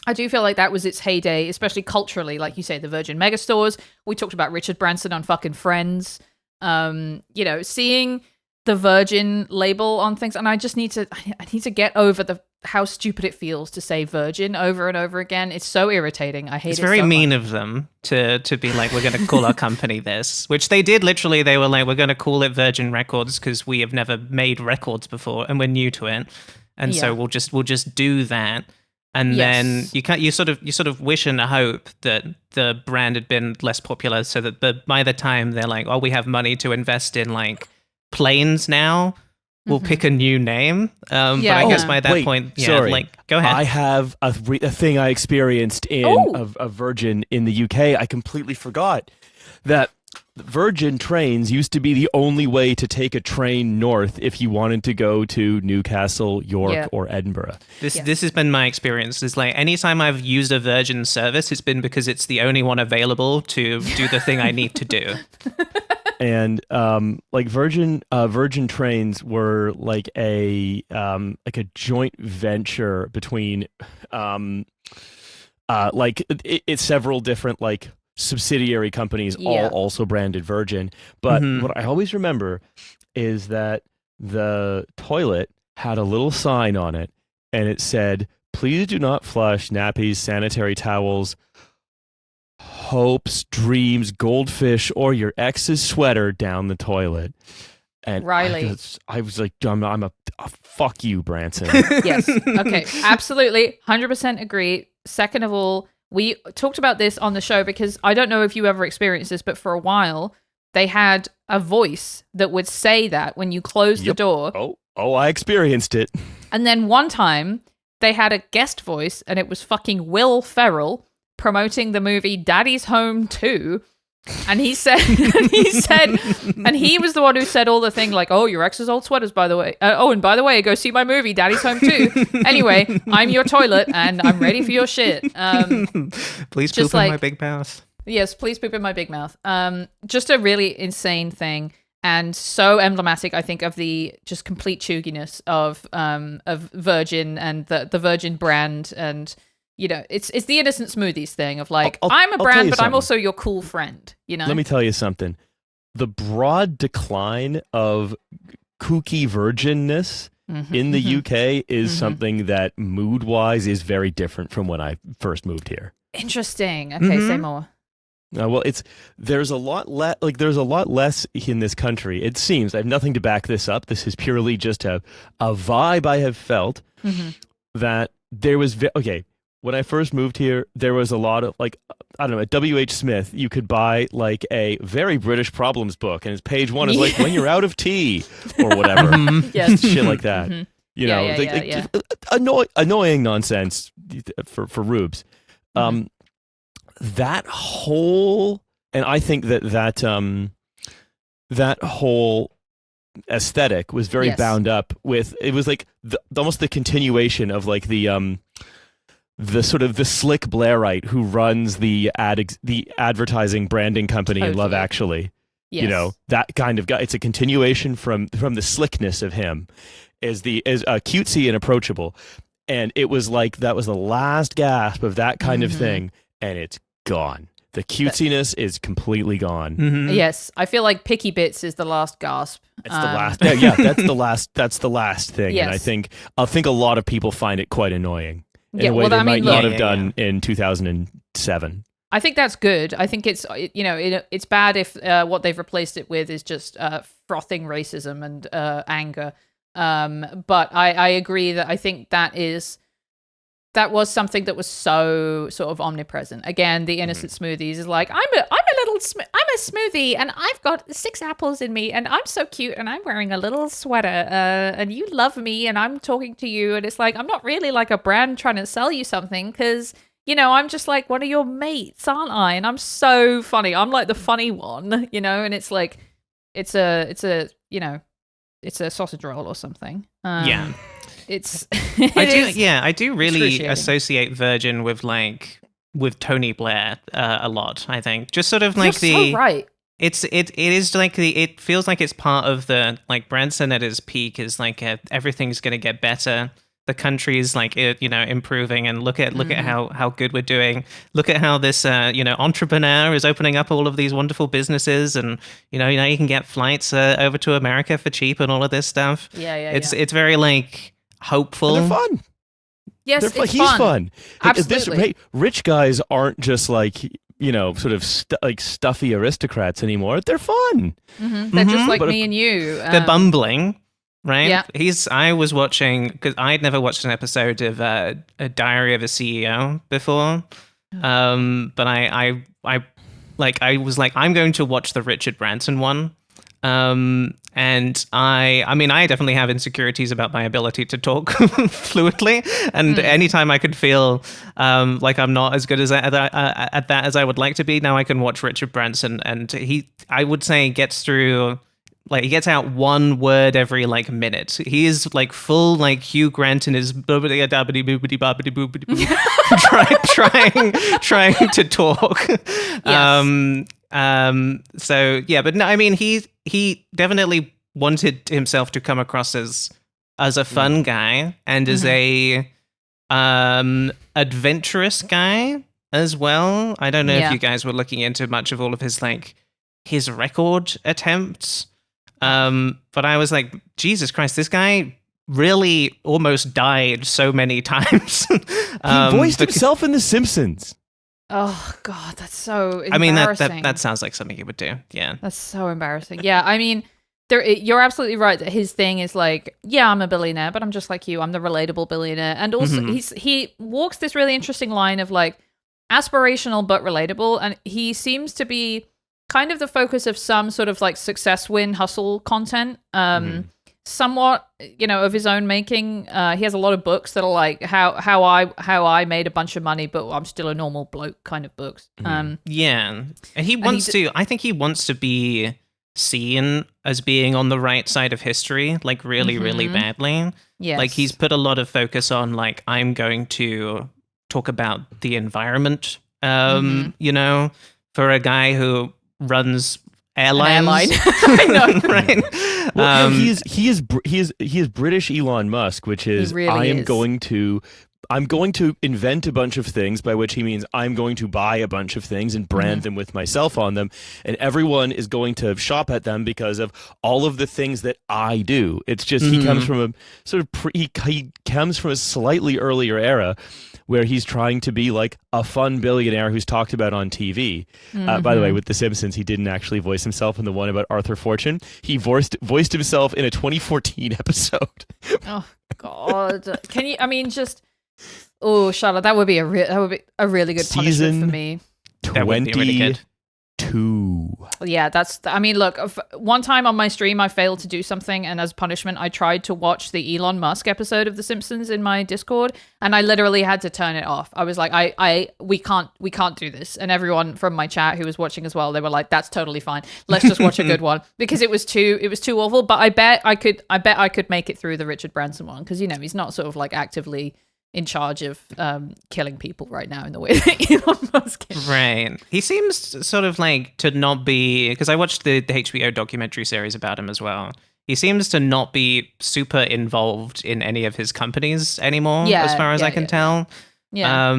I do feel like that was its heyday, especially culturally, like you say, the Virgin megastores. We talked about Richard Branson on fucking Friends. Seeing the Virgin label on things, and I need to get over how stupid it feels to say Virgin over and over again. It's so irritating. I hate it. It's very so mean much. of them to be like, we're going to call our company this, which they did literally. They were like, we're going to call it Virgin Records because we have never made records before and we're new to it, and so we'll just do that. And then you sort of wish and hope that the brand had been less popular, so that by the time they're like, oh, we have money to invest in like planes now, we'll pick a new name. But I guess by that point, sorry. like, go ahead. I have a thing I experienced in a Virgin in the UK. I completely forgot that Virgin trains used to be the only way to take a train north if you wanted to go to Newcastle, York, or Edinburgh. This has been my experience. Is like anytime I've used a Virgin service, it's been because it's the only one available to do the thing I need to do. And like Virgin trains were like a joint venture between it's several different like subsidiary companies, all also branded Virgin. But what I always remember is that the toilet had a little sign on it, and it said, "Please do not flush nappies, sanitary towels, hopes, dreams, goldfish, or your ex's sweater down the toilet." And Riley, I was like, I'm a fuck you, Branson. Yes. Okay. Absolutely. 100% agree. Second of all, we talked about this on the show because I don't know if you ever experienced this, but for a while they had a voice that would say that when you close the door. Oh, I experienced it. And then one time they had a guest voice, and it was fucking Will Ferrell promoting the movie Daddy's Home 2. And he said, and he was the one who said all the thing like, "Oh, your ex's old sweaters, by the way. And by the way, go see my movie, Daddy's Home 2. Anyway, I'm your toilet, and I'm ready for your shit. Please poop in my big mouth." Yes, please poop in my big mouth. Just a really insane thing, and so emblematic, I think, of the just complete chugginess of Virgin and the Virgin brand. And you know, it's the innocent smoothies thing of like, I'm a brand, but I'm also your cool friend, you know? Let me tell you something. The broad decline of kooky virginness in the UK is something that mood-wise is very different from when I first moved here. Interesting. Okay, say more. Well, there's a lot less in this country. It seems. I have nothing to back this up. This is purely just a vibe I have felt that there was when I first moved here, there was a lot of, like, I don't know, at W.H. Smith, you could buy, like, a very British problems book, and its page one is, like, when you're out of tea, or whatever. Yes. Shit like that. You know, annoying nonsense for rubes. That whole, and I think that whole aesthetic was very bound up with, it was, like, almost the continuation of, like, the sort of the slick Blairite who runs the advertising branding company in Love Actually. Yes. You know, that kind of guy. It's a continuation from the slickness of him as cutesy and approachable. And it was like that was the last gasp of that kind of thing, and it's gone. The cutesiness is completely gone. Yes, I feel like Picky Bits is the last gasp. It's the last. That's the last thing. Yes. And I think a lot of people find it quite annoying. In a way they might not have done in 2007. I think that's good. I think it's it's bad if what they've replaced it with is just frothing racism and anger. But I agree that I think that is that was something that was so sort of omnipresent. Again, the innocent smoothies is like, I'm a smoothie, and I've got 6 apples in me, and I'm so cute, and I'm wearing a little sweater, and you love me, and I'm talking to you, and it's like, I'm not really like a brand trying to sell you something, because, you know, I'm just like one of your mates, aren't I? And I'm so funny. I'm like the funny one, you know, and it's like, it's a you know, it's a sausage roll or something. Yeah. It's I do really excruciating. associate Virgin with Tony Blair a lot. I think just sort of You're like so right. it is like it feels like it's part of the like Branson at his peak is like everything's gonna get better. The country's like improving, and look at how good we're doing. Look at how this entrepreneur is opening up all of these wonderful businesses, and now you can get flights over to America for cheap and all of this stuff. It's very like hopeful. And they're fun. Yes, They're fun. it's He's fun. fun. Absolutely. Rich guys aren't just like sort of stuffy aristocrats anymore. They're fun. They're just like me and you. They're bumbling. Right? Yeah. I was watching, because I'd never watched an episode of A Diary of a CEO before. But I was like, I'm going to watch the Richard Branson one. And I mean, I definitely have insecurities about my ability to talk fluently. And anytime I could feel like I'm not as good as at that as I would like to be, now I can watch Richard Branson, and I would say, gets through. Like, he gets out one word every like minute. He is like full like Hugh Grant in his trying to talk. Yes. So yeah, but no, I mean he definitely wanted himself to come across as a fun guy and as a adventurous guy as well. I don't know if you guys were looking into much of all of his record attempts. But I was like, Jesus Christ, this guy really almost died so many times. He voiced himself in The Simpsons. Oh God, that's so embarrassing. I mean, that sounds like something he would do. Yeah, that's so embarrassing. Yeah, I mean, you're absolutely right that his thing is like, yeah, I'm a billionaire, but I'm just like you. I'm the relatable billionaire, and also he walks this really interesting line of like aspirational but relatable, and he seems to be kind of the focus of some sort of like success win hustle content, somewhat, of his own making. He has a lot of books that are like how I made a bunch of money, but I'm still a normal bloke kind of books. Yeah, and he wants to. I think he wants to be seen as being on the right side of history, like really, really badly. Yes. Like he's put a lot of focus on like, I'm going to talk about the environment. For a guy who runs airlines. I know, right? Well, he is British Elon Musk, which is really I'm going to invent a bunch of things, by which he means I'm going to buy a bunch of things and brand them with myself on them, and everyone is going to shop at them because of all of the things that I do. It's just he comes from a sort of he comes from a slightly earlier era where he's trying to be like a fun billionaire who's talked about on TV. By the way, with The Simpsons, he didn't actually voice himself in the one about Arthur Fortune. He voiced himself in a 2014 episode. Oh God! Can you? I mean, just Charlotte, that would be a really good punishment for me. That would be really good. 2. Yeah, I mean, look, one time on my stream I failed to do something, and as punishment I tried to watch the Elon Musk episode of The Simpsons in my Discord, and I literally had to turn it off. I was like, we can't do this. And everyone from my chat who was watching as well, they were like, that's totally fine. Let's just watch a good one, because it was too awful. But I bet I could make it through the Richard Branson one, because he's not sort of like actively in charge of killing people right now in the way that Elon Musk is. Right. He seems sort of like to not be, because I watched the HBO documentary series about him as well. He seems to not be super involved in any of his companies anymore, as far as I can tell. Yeah.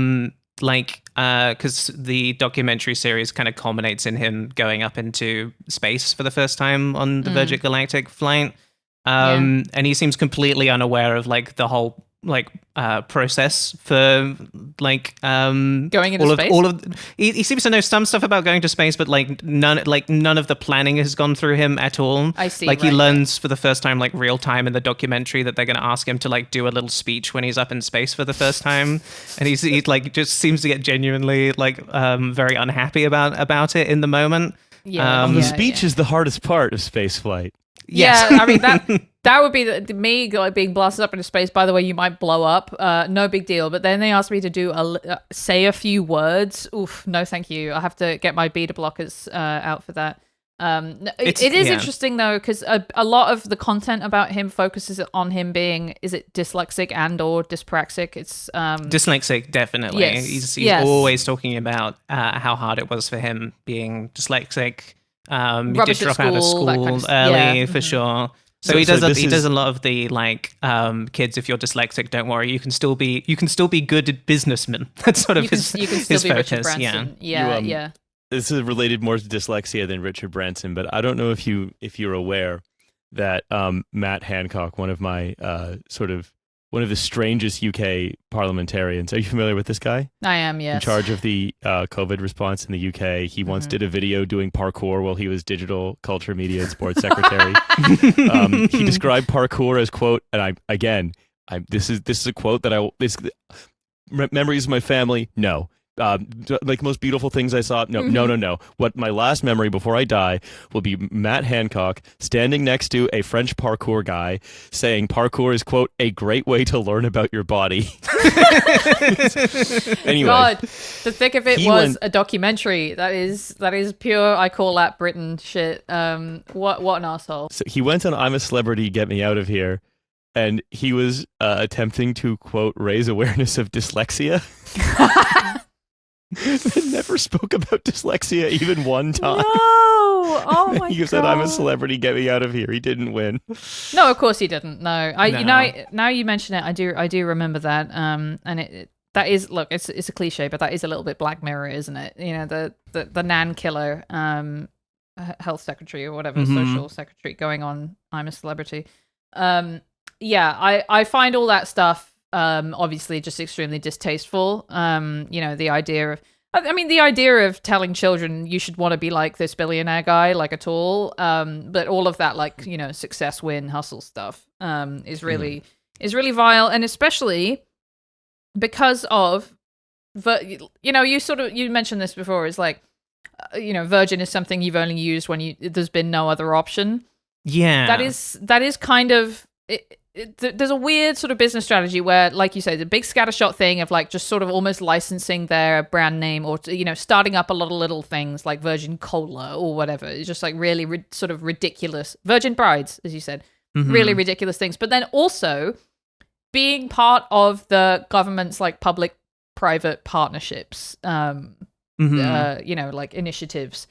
Because the documentary series kind of culminates in him going up into space for the first time on the Virgin Galactic flight. And he seems completely unaware of like the whole process for Going into space? He seems to know some stuff about going to space, but none of the planning has gone through him at all. I see. He learns for the first time real time in the documentary that they're going to ask him to do a little speech when he's up in space for the first time, and he just seems to get genuinely very unhappy about it in the moment. The speech is the hardest part of space flight. Yes. Yeah, I mean that would be me being blasted up into space. By the way, you might blow up. No big deal. But then they asked me to do say a few words. Oof, no, thank you. I have to get my beta blockers out for that. It is interesting though, because a lot of the content about him focuses on him being dyslexic and or dyspraxic. It's dyslexic, definitely. Yes. He's always talking about how hard it was for him being dyslexic. He did drop out of school early for sure. So he does a lot of the kids. If you're dyslexic, don't worry. You can still be good businessmen. That's sort of his focus. Richard Branson. Yeah. This is related more to dyslexia than Richard Branson, but I don't know if you're aware that Matt Hancock, one of the strangest UK parliamentarians. Are you familiar with this guy? I am, yes. In charge of the COVID response in the UK. He once did a video doing parkour while he was digital culture, media, and sports secretary. He described parkour as, quote, and this is a quote that memories of my family, no. Most beautiful things I saw. No. What my last memory before I die will be Matt Hancock standing next to a French parkour guy saying parkour is, quote, a great way to learn about your body. Anyway, God, the thick of it was a documentary. That is pure. I call that Britain shit. What an asshole. So he went on I'm a Celebrity, Get Me Out of Here, and he was attempting to, quote, raise awareness of dyslexia. Never spoke about dyslexia even one time. No! Oh my god! He said, "I'm a Celebrity, get me out of here." He didn't win. No, of course he didn't. No, now you mention it, I do remember that. And that is, look, it's a cliche, but that is a little bit Black Mirror, isn't it? You know, the Nan killer, health secretary or whatever, social secretary, going on I'm a Celebrity. I find all that stuff. Obviously just extremely distasteful. The idea of telling children you should want to be like this billionaire guy, at all. But all of that, success, win, hustle stuff, is really vile. And especially because of, you mentioned this before, is Virgin is something you've only used when there's been no other option. Yeah. That is kind of, there's a weird sort of business strategy where, like you say, the big scattershot thing of just sort of almost licensing their brand name or, starting up a lot of little things like Virgin Cola or whatever. It's just really sort of ridiculous. Virgin Brides, as you said, really ridiculous things. But then also being part of the government's public-private partnerships, initiatives.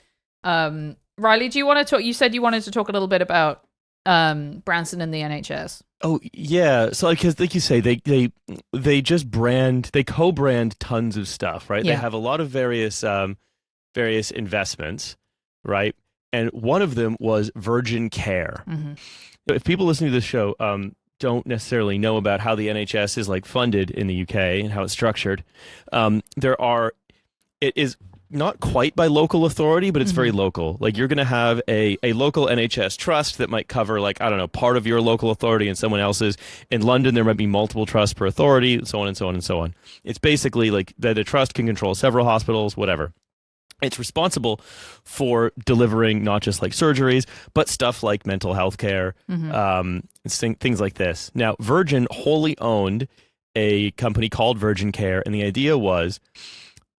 Riley, do you want to talk? You said you wanted to talk a little bit about Branson and the NHS. Oh yeah, so because like you say, they just co-brand tons of stuff, right? Yeah. They have a lot of various investments, right? And one of them was Virgin Care. If people listening to this show don't necessarily know about how the NHS is funded in the UK and how it's structured, it is not quite by local authority, but it's very local. You're going to have a local NHS trust that might cover, part of your local authority and someone else's. In London, there might be multiple trusts per authority, so on and so on and so on. It's basically that a trust can control several hospitals, whatever. It's responsible for delivering not just surgeries, but stuff like mental health care, things like this. Now, Virgin wholly owned a company called Virgin Care, and the idea was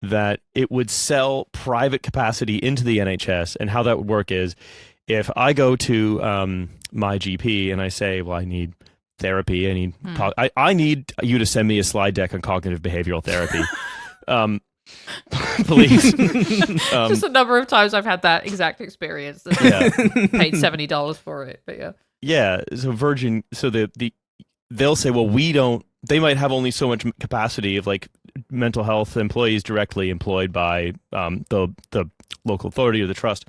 that it would sell private capacity into the NHS. And how that would work is, if I go to my GP and I say, well, I need therapy, I need you to send me a slide deck on cognitive behavioral therapy. Please. Just a number of times I've had that exact experience. Paid $70 for it, but yeah. Yeah, so Virgin, they'll say, well, they might have only so much capacity of mental health employees directly employed by the local authority or the trust.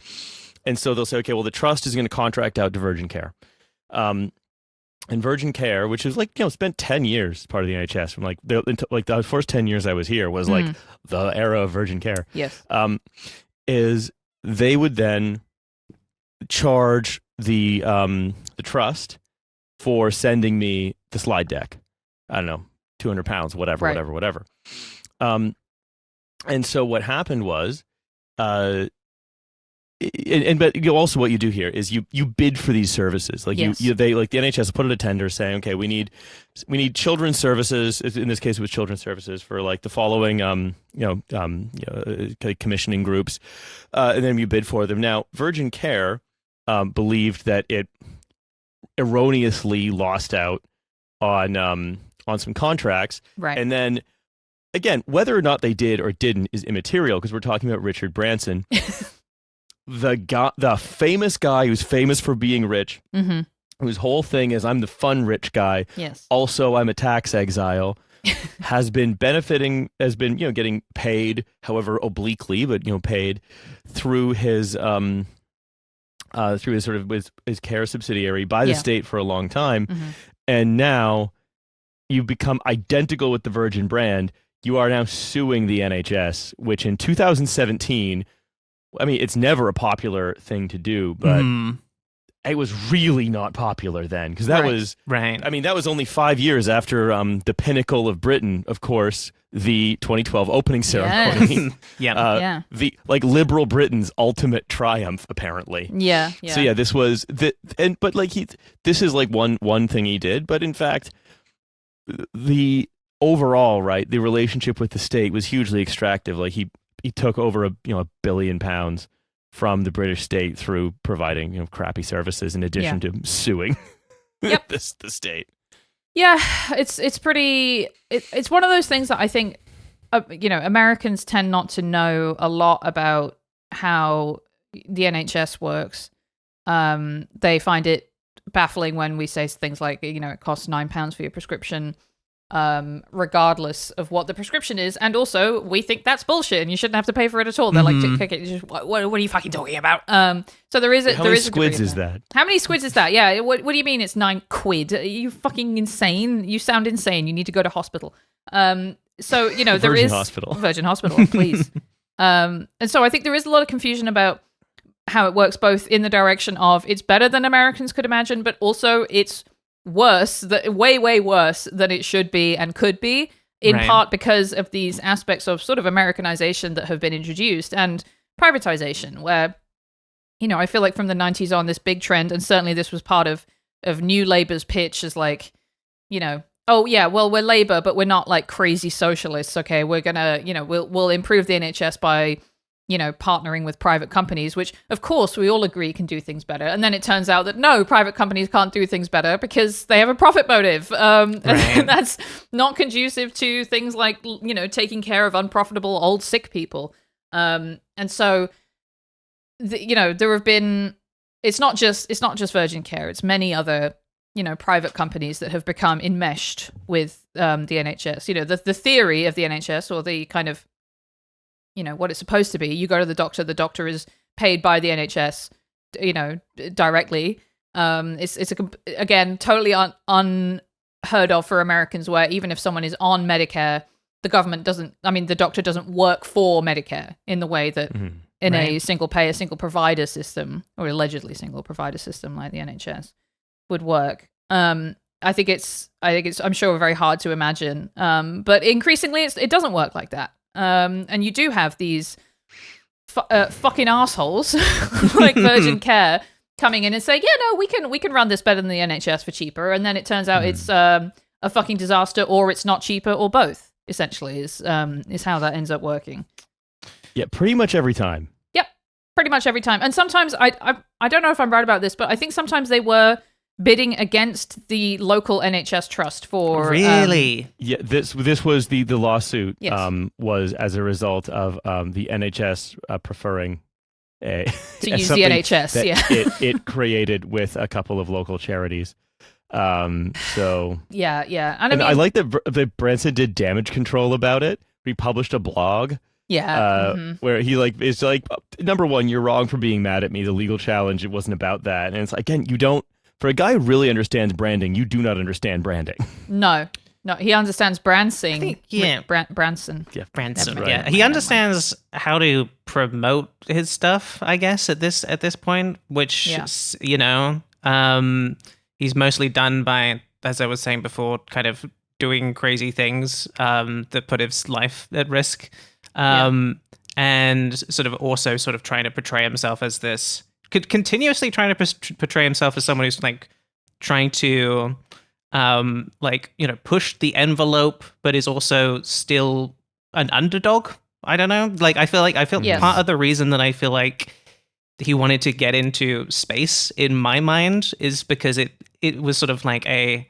And so they'll say, okay, well, the trust is going to contract out to Virgin Care. And Virgin Care, which is spent 10 years part of the NHS from the first 10 years I was here was like the era of Virgin Care. Yes. Is they would then charge the trust for sending me the slide deck. I don't know, £200, whatever, Right. whatever. And so what happened was, but also what you do here is you bid for these services. Like Yes. the NHS put out a tender saying, okay, we need children's services. In this case, it was children's services for like the following commissioning groups, and then you bid for them. Now, Virgin Care believed that it erroneously lost out on some contracts, Right. and then. Again, whether or not they did or didn't is immaterial because we're talking about Richard Branson, the famous guy who's famous for being rich, whose whole thing is I'm the fun rich guy. Yes. Also, I'm a tax exile. has been getting paid, however obliquely, but paid through his sort of his care subsidiary by the state for a long time, and now you become identical with the Virgin brand. You are now suing the NHS, which in 2017, I mean, it's never a popular thing to do, but it was really not popular then because that was right. I mean, that was only 5 years after the pinnacle of Britain, of course, the 2012 opening ceremony. Yeah. The liberal Britain's ultimate triumph, apparently. Yeah. So yeah, this was this is like one thing he did, but in fact, the overall, right, the relationship with the state was hugely extractive. Like he took over £1 billion from the British state through providing crappy services in addition to suing the state. Yeah, it's pretty. It's one of those things that I think Americans tend not to know a lot about how the NHS works. They find it baffling when we say things like it costs £9 for your prescription. Regardless of what the prescription is, and also we think that's bullshit and you shouldn't have to pay for it at all. They're like, what are you fucking talking about? So there is How many squids is that? How many squids is that? Yeah, what do you mean it's 9 quid? Are you fucking insane? You sound insane. You need to go to hospital. So there Virgin is Hospital. Virgin Hospital, please. And so I think there is a lot of confusion about how it works, both in the direction of it's better than Americans could imagine, but also it's worse, way worse than it should be and could be, in part because of these aspects of sort of Americanization that have been introduced and privatization, where I feel like from the 90s on, this big trend, and certainly this was part of New Labour's pitch, is like, oh yeah, well, we're Labour, but we're not like crazy socialists. Okay, we're gonna we'll improve the NHS by partnering with private companies, which of course we all agree can do things better. And then it turns out that no, private companies can't do things better because they have a profit motive. And that's not conducive to things like, taking care of unprofitable old sick people. And so, there have been, it's not just Virgin Care, it's many other, private companies that have become enmeshed with the NHS. The theory of the NHS, or the kind of, what it's supposed to be. You go to the doctor is paid by the NHS, directly. It's again, totally unheard of for Americans, where even if someone is on Medicare, the doctor doesn't work for Medicare in the way that in a single payer, single provider system, or allegedly single provider system like the NHS would work. I think it's I'm sure very hard to imagine. But increasingly it doesn't work like that. And you do have these fucking assholes like Virgin Care coming in and saying, yeah, no, we can run this better than the NHS for cheaper. And then it turns out it's a fucking disaster, or it's not cheaper, or both, essentially, is how that ends up working. Yeah, pretty much every time. Yep, pretty much every time. And sometimes, I don't know if I'm right about this, but I think sometimes they were bidding against the local NHS trust for... Really? Yeah, this was the lawsuit. Yes. Was as a result of the NHS preferring to use the NHS. That it created with a couple of local charities. So yeah, and I like that Branson did damage control about it. He published a blog. Yeah. Where he is like, number one, you're wrong for being mad at me. The legal challenge, it wasn't about that. And it's again, For a guy who really understands branding, you do not understand branding. No, he understands Branson. Branson, Branson. Right. yeah. He understands how to promote his stuff, I guess, at this point, which, you know, he's mostly done by, as I was saying before, kind of doing crazy things that put his life at risk. And sort of also sort of trying to portray himself as this, continuously trying to portray himself as someone who's like trying to like, you know, push the envelope, but is also still an underdog. I don't know. Like, I feel part of the reason that I feel like he wanted to get into space in my mind is because it was sort of like a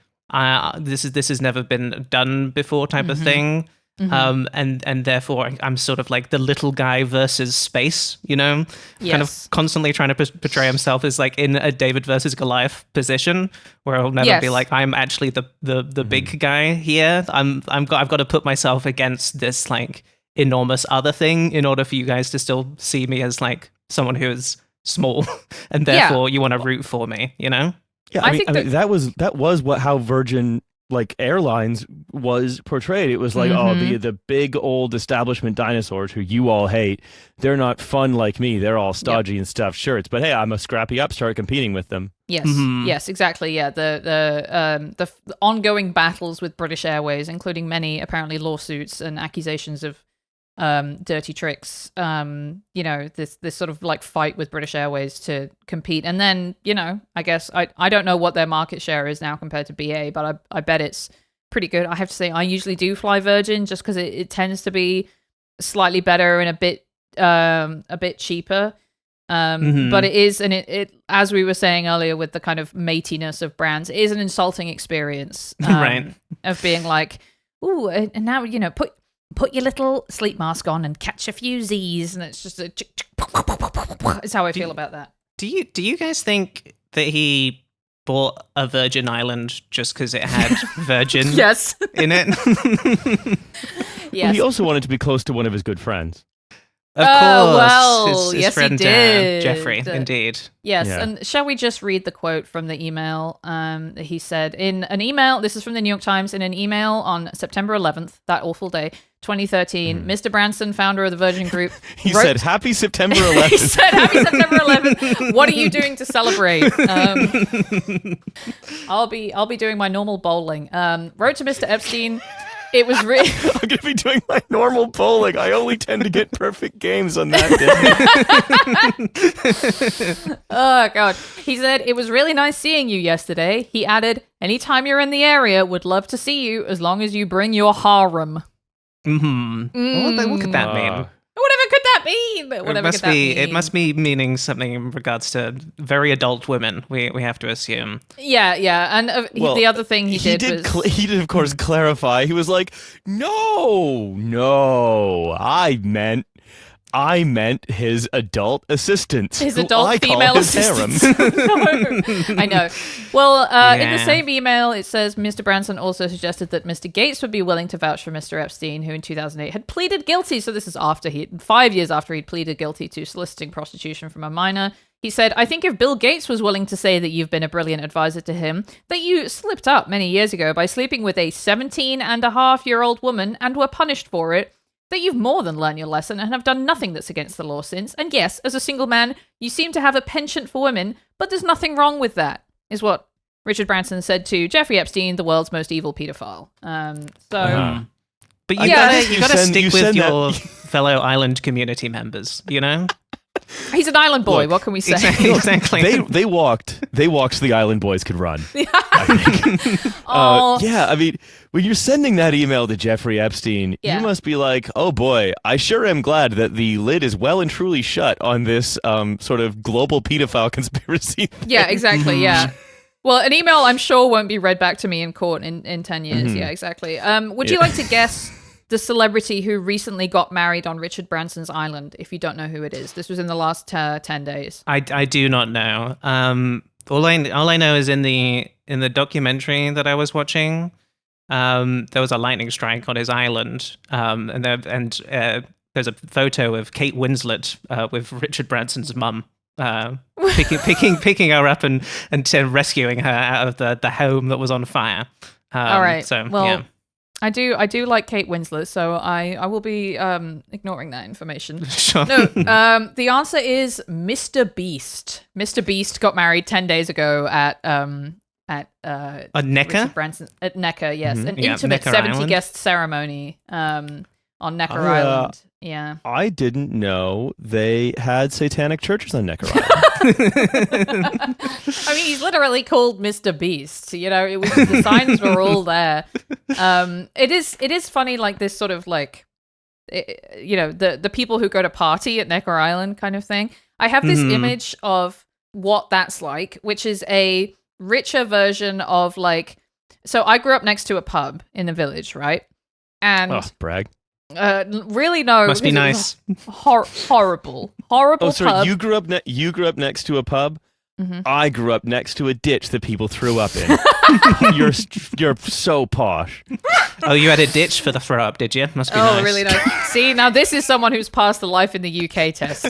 this has never been done before type of thing. And therefore I'm sort of like the little guy versus space, you know, kind of constantly trying to portray himself as like in a David versus Goliath position where I'll never be like, I'm actually the big guy here. I've got to put myself against this like enormous other thing in order for you guys to still see me as like someone who is small and therefore you want to root for me, you know? Yeah, I mean that was how Virgin like Airlines was portrayed. It was like, the big old establishment dinosaurs who you all hate. They're not fun like me. They're all stodgy and stuffed shirts. But hey, I'm a scrappy upstart competing with them. Yes, yes, exactly. Yeah, the ongoing battles with British Airways, including many apparently lawsuits and accusations of dirty tricks. You know, this sort of like fight with British Airways to compete, and then you know, I guess I don't know what their market share is now compared to BA, but I bet it's pretty good. I have to say, I usually do fly Virgin just because it tends to be slightly better and a bit cheaper. But it is, and it as we were saying earlier with the kind of matiness of brands, it is an insulting experience, right? Of being like, ooh, and now you know, put your little sleep mask on and catch a few Z's, and it's just it's how I feel about that. Do you guys think that he bought a Virgin Island just because it had Virgin yes. in it? Yes. Well, he also wanted to be close to one of his good friends. Of course. Well, his yes, friend, he did. Jeffrey, indeed. Yes, Yeah. and shall we just read the quote from the email that he said in an email? This is from the New York Times. In an email on September 11th, that awful day, 2013, Mr. Branson, founder of the Virgin Group, He said, "Happy September 11th." He said, "Happy September 11th. What are you doing to celebrate?" I'll be doing my normal bowling. Wrote to Mr. Epstein. It was really. I'm going to be doing my normal bowling. I only tend to get perfect games on that day. Oh, God. He said, "It was really nice seeing you yesterday." He added, "Anytime you're in the area, would love to see you as long as you bring your harem." What could that mean? Whatever could that mean? Whatever could that mean? It must be meaning something in regards to very adult women. We have to assume. Yeah. And the other thing he did was... he did, of course, clarify. He was like, no, I meant his adult assistants. His who adult I call female his harem. assistants. No, I know. Well, in the same email, it says Mr. Branson also suggested that Mr. Gates would be willing to vouch for Mr. Epstein, who in 2008 had pleaded guilty. So this is 5 years after he'd pleaded guilty to soliciting prostitution from a minor. He said, "I think if Bill Gates was willing to say that you've been a brilliant advisor to him, that you slipped up many years ago by sleeping with a 17-and-a-half-year-old woman and were punished for it, that you've more than learned your lesson and have done nothing that's against the law since. And yes, as a single man, you seem to have a penchant for women, but there's nothing wrong with that," is what Richard Branson said to Jeffrey Epstein, the world's most evil pedophile. But you gotta stick with your fellow island community members, you know? He's an island boy. Look, what can we say? Exactly. They walked so the island boys could run. I think. Oh. Yeah, I mean, when you're sending that email to Jeffrey Epstein, Yeah. you must be like, "Oh boy, I sure am glad that the lid is well and truly shut on this sort of global pedophile conspiracy." Yeah, exactly. Yeah. Well, an email I'm sure won't be read back to me in court in 10 years. Yeah, exactly. Would you like to guess the celebrity who recently got married on Richard Branson's island, if you don't know who it is? This was in the last 10 days. I do not know. All I know is in the documentary that I was watching, there was a lightning strike on his island, and there's a photo of Kate Winslet with Richard Branson's mum picking her up and rescuing her out of the home that was on fire. All right. So well, yeah. I do like Kate Winslet, so I will be ignoring that information. Sure. No, the answer is Mr. Beast. Mr. Beast got married 10 days ago at Necker? Richard Branson at Necker, yes, an Yeah, intimate Necker 70 Island. guest ceremony on Necker Island. Yeah. I didn't know they had satanic churches on Necker Island. I mean, he's literally called Mr. Beast. You know, the signs were all there. It is funny, like this sort of like, the people who go to party at Necker Island kind of thing. I have this image of what that's like, which is a richer version of like. So I grew up next to a pub in the village, right? And Brag. really no, Must be nice. Horrible Oh, sorry. pub. You grew up next to a pub. Mhm. I grew up next to a ditch that people threw up in. You're so posh. Oh, you had a ditch for the throw up, did you? Must be nice. Oh, really nice. See, now this is someone who's passed the life in the UK test.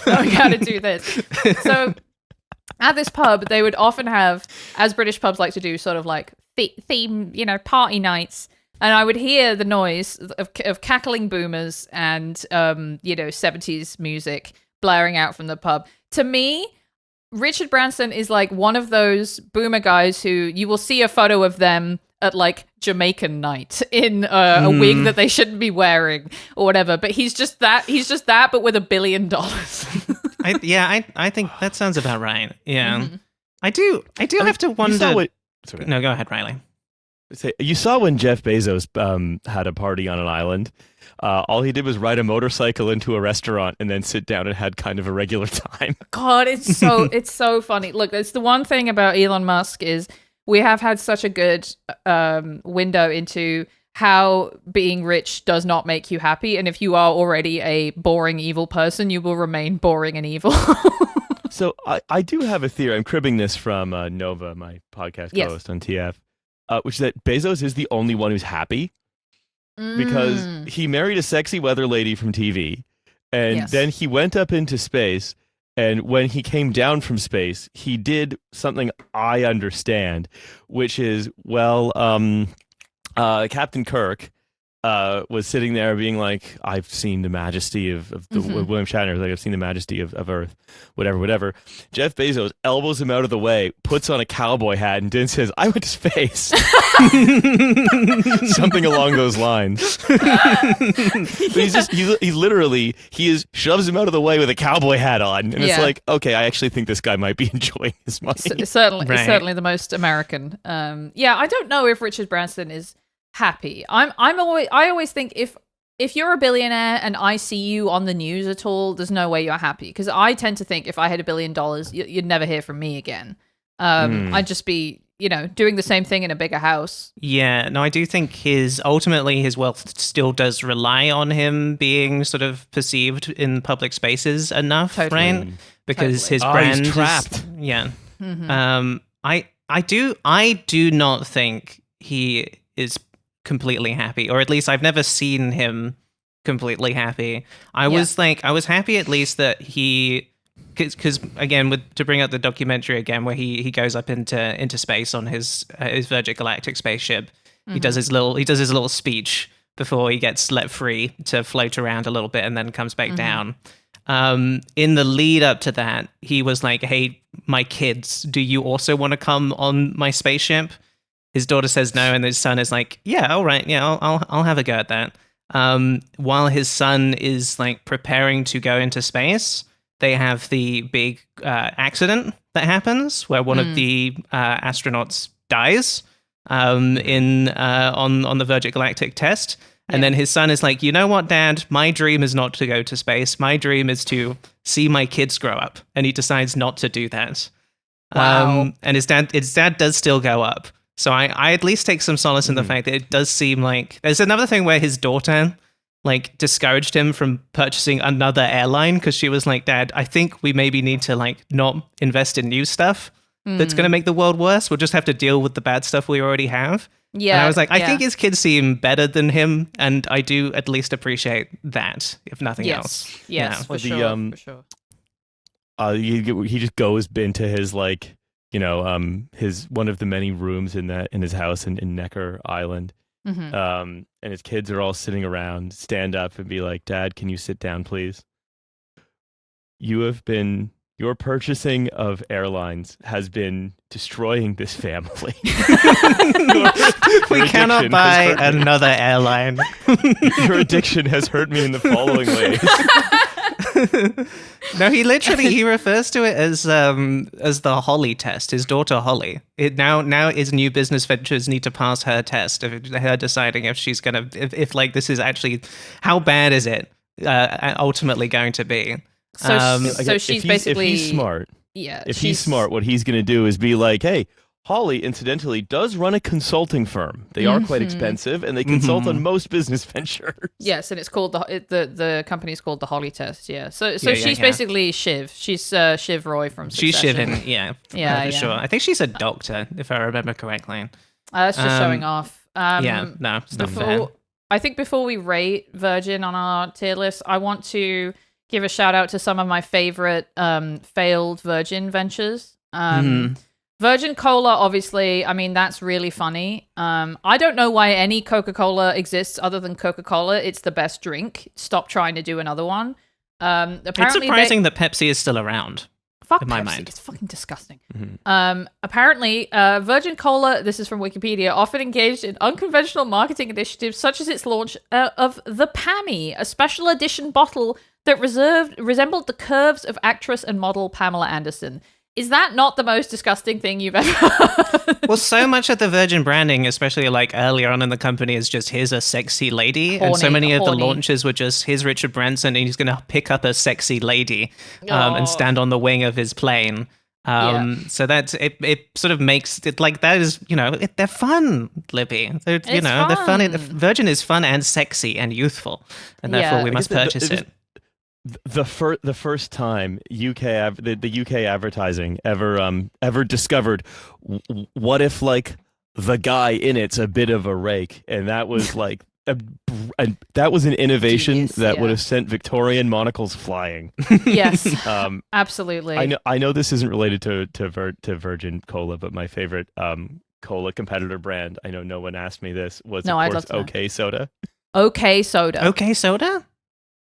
I gotta do this. So at this pub, they would often have, as British pubs like to do, sort of like theme, party nights. And I would hear the noise of cackling boomers and, 70s music blaring out from the pub. To me, Richard Branson is like one of those boomer guys who you will see a photo of them at like Jamaican night in a wig that they shouldn't be wearing or whatever. But he's just that, but with $1 billion. I think that sounds about right. Yeah. I do have to wonder. No, go ahead, Riley. You saw when Jeff Bezos had a party on an island. All he did was ride a motorcycle into a restaurant and then sit down and had kind of a regular time. God, it's so funny. Look, it's the one thing about Elon Musk is we have had such a good window into how being rich does not make you happy. And if you are already a boring, evil person, you will remain boring and evil. So I do have a theory. I'm cribbing this from Nova, my podcast co-host on TF, which is that Bezos is the only one who's happy because he married a sexy weather lady from TV. And then he went up into space. And when he came down from space, he did something I understand, which is, Captain Kirk was sitting there being like, I've seen the majesty of the William Shatner, like, I've seen the majesty of Earth, whatever. Jeff Bezos elbows him out of the way, puts on a cowboy hat, and then says, I went to space. Something along those lines. But he shoves him out of the way with a cowboy hat on. And it's like, okay, I actually think this guy might be enjoying his money. Certainly, Right. It's certainly the most American. I don't know if Richard Branson is happy. I always think if you're a billionaire and I see you on the news at all, there's no way you're happy, because I tend to think if I had $1 billion, you'd never hear from me again. I'd just be doing the same thing in a bigger house. Yeah, no, I do think ultimately his wealth still does rely on him being sort of perceived in public spaces enough, right? Because his brand he's trapped. I do not think he is completely happy, or at least I've never seen him completely happy. I was happy at least that he, because again, to bring up the documentary again, where he goes up into space on his Virgin Galactic spaceship, he does his little speech before he gets let free to float around a little bit and then comes back down. In the lead up to that, he was like, "Hey, my kids, do you also want to come on my spaceship?" His daughter says no, and his son is like, "Yeah, all right, yeah, I'll have a go at that." While his son is like preparing to go into space, they have the big accident that happens where one of the astronauts dies on the Virgin Galactic test. And then his son is like, "You know what, Dad? My dream is not to go to space. My dream is to see my kids grow up." And he decides not to do that. Wow. And his dad does still go up. So I at least take some solace in the fact that it does seem like there's another thing where his daughter like discouraged him from purchasing another airline because she was like, "Dad, I think we maybe need to like not invest in new stuff that's going to make the world worse. We'll just have to deal with the bad stuff we already have." Yeah. And I was like, I think his kids seem better than him, and I do at least appreciate that, if nothing else. Yes, Yeah. for The, sure. he just goes into his like his one of the many rooms in his house in Necker Island. Mm-hmm. And his kids are all sitting around, stand up and be like, "Dad, can you sit down, please? Your purchasing of airlines has been destroying this family. We cannot buy another airline. Your addiction has hurt me in the following ways." No, he refers to it as the Holly test. His daughter Holly. It now his new business ventures need to pass her test of her deciding if she's gonna if like this is actually how bad is it ultimately going to be. So she's basically if he's smart. Yeah. If he's smart, what he's going to do is be like, "Hey, Holly, incidentally, does run a consulting firm. They are quite expensive, and they consult on most business ventures." Yes, and it's called the company's called the Holly Test. Yeah. So she's basically Shiv. She's Shiv Roy from Succession. She's Shivin, yeah, for sure. I think she's a doctor, if I remember correctly. That's just showing off. No, it's not fair. I think before we rate Virgin on our tier list, I want to give a shout out to some of my favorite failed Virgin ventures. Virgin Cola, obviously, I mean, that's really funny. I don't know why any Coca-Cola exists other than Coca-Cola. It's the best drink. Stop trying to do another one. Apparently it's surprising that Pepsi is still around. Fuck in Pepsi. My mind. It's fucking disgusting. Apparently, Virgin Cola, this is from Wikipedia, often engaged in unconventional marketing initiatives such as its launch of the Pammy, a special edition bottle that resembled the curves of actress and model Pamela Anderson. Is that not the most disgusting thing you've ever heard? Well, so much of the Virgin branding, especially like earlier on in the company, is just here's a sexy lady. And so many of the launches were just here's Richard Branson and he's going to pick up a sexy lady and stand on the wing of his plane. So that's it sort of makes it like that is, they're fun, Libby. They're fun. Virgin is fun and sexy and youthful. And therefore we must purchase it. The first time the UK advertising ever discovered what if like the guy in it's a bit of a rake, and that was like that was an innovation Genius, that would have sent Victorian monocles flying. Yes, absolutely. I know this isn't related to Virgin Cola, but my favorite cola competitor brand, I know no one asked me this, was of course OK Soda. OK Soda. OK Soda?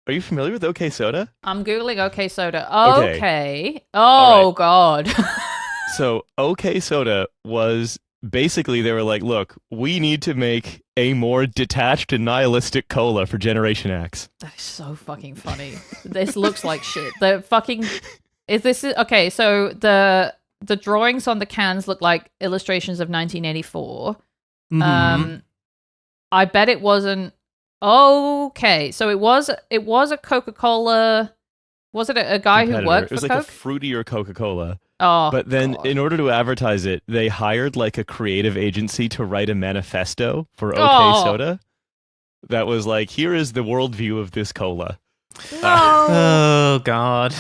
Are you familiar with OK Soda? I'm Googling OK Soda. Okay. Oh, right. God. So OK Soda was basically, they were like, look, we need to make a more detached and nihilistic cola for Generation X. That is so fucking funny. This looks like shit. The fucking... Okay, so the drawings on the cans look like illustrations of 1984. I bet it wasn't... Okay, so it was a Coca-Cola. Was it a guy who worked for It was Coke? like a fruitier Coca-Cola. Oh, but then God. in order to advertise it, they hired like a creative agency to write a manifesto for OK Soda. That was like, here is the worldview of this cola. No. Oh, God.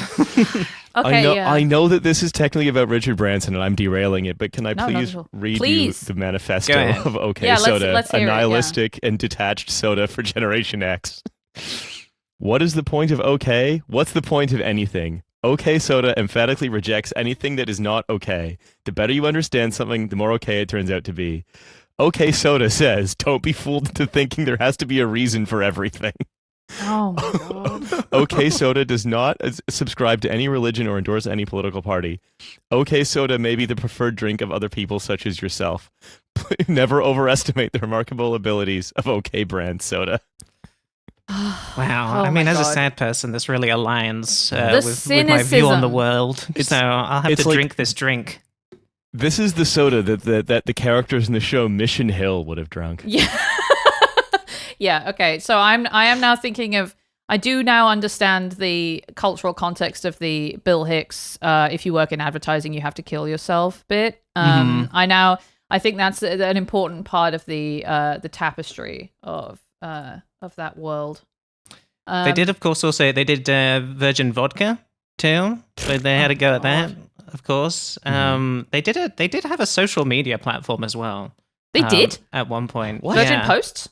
Okay, I know that this is technically about Richard Branson and I'm derailing it, but can I please read you the manifesto of OK Soda, let's a hear nihilistic and detached soda for Generation X? What is the point of OK? What's the point of anything? OK Soda emphatically rejects anything that is not OK. The better you understand something, the more OK it turns out to be. OK Soda says, don't be fooled into thinking there has to be a reason for everything. Oh my God. OK Soda does not subscribe to any religion or endorse any political party. OK Soda may be the preferred drink of other people such as yourself. Never overestimate the remarkable abilities of OK brand soda. Wow. Oh I mean, my as a God. sad person, this really aligns with The my view on the cynicism. world. So I'll have to drink this drink. This is the soda that the characters in the show Mission Hill would have drunk. Yeah. Yeah, okay. So I am now thinking of, I do now understand the cultural context of the Bill Hicks, if you work in advertising, you have to kill yourself bit. I think that's an important part of the tapestry of that world. They did, of course, they did Virgin Vodka too. So they had to go at that, of course. They did have a social media platform as well. They did? At one point. Virgin Posts?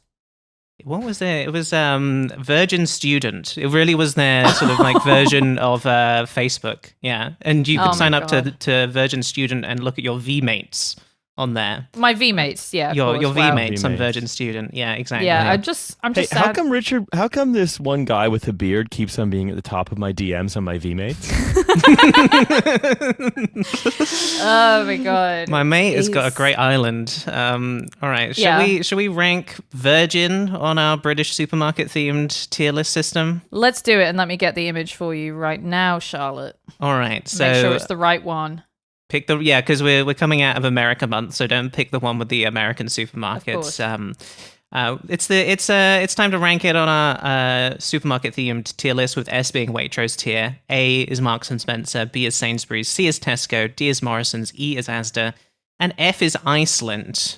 what was it? It was Virgin Student. It really was their sort of like version of Facebook. Yeah, and you Oh could my sign up God. to Virgin Student and look at your VMates on there. My VMates, yeah. Of Your course, your wow. VMates on VMates. Virgin Student. Yeah, exactly. Yeah, Yeah. I'm just Hey, sad. how come this one guy with a beard keeps on being at the top of my DMs on my VMates? Oh my God. My mate has got a He's- great island. All right, Yeah. shall we rank Virgin on our British supermarket themed tier list system? Let's do it, and let me get the image for you right now, Charlotte. All right, so Make sure it's the right one. pick because we're coming out of America month, so don't pick the one with the American supermarkets. course. It's time to rank it on our supermarket themed tier list, with S being Waitrose tier, A is Marks and Spencer, B is Sainsbury's, C is Tesco, D is Morrison's, E is Asda, and F is Iceland.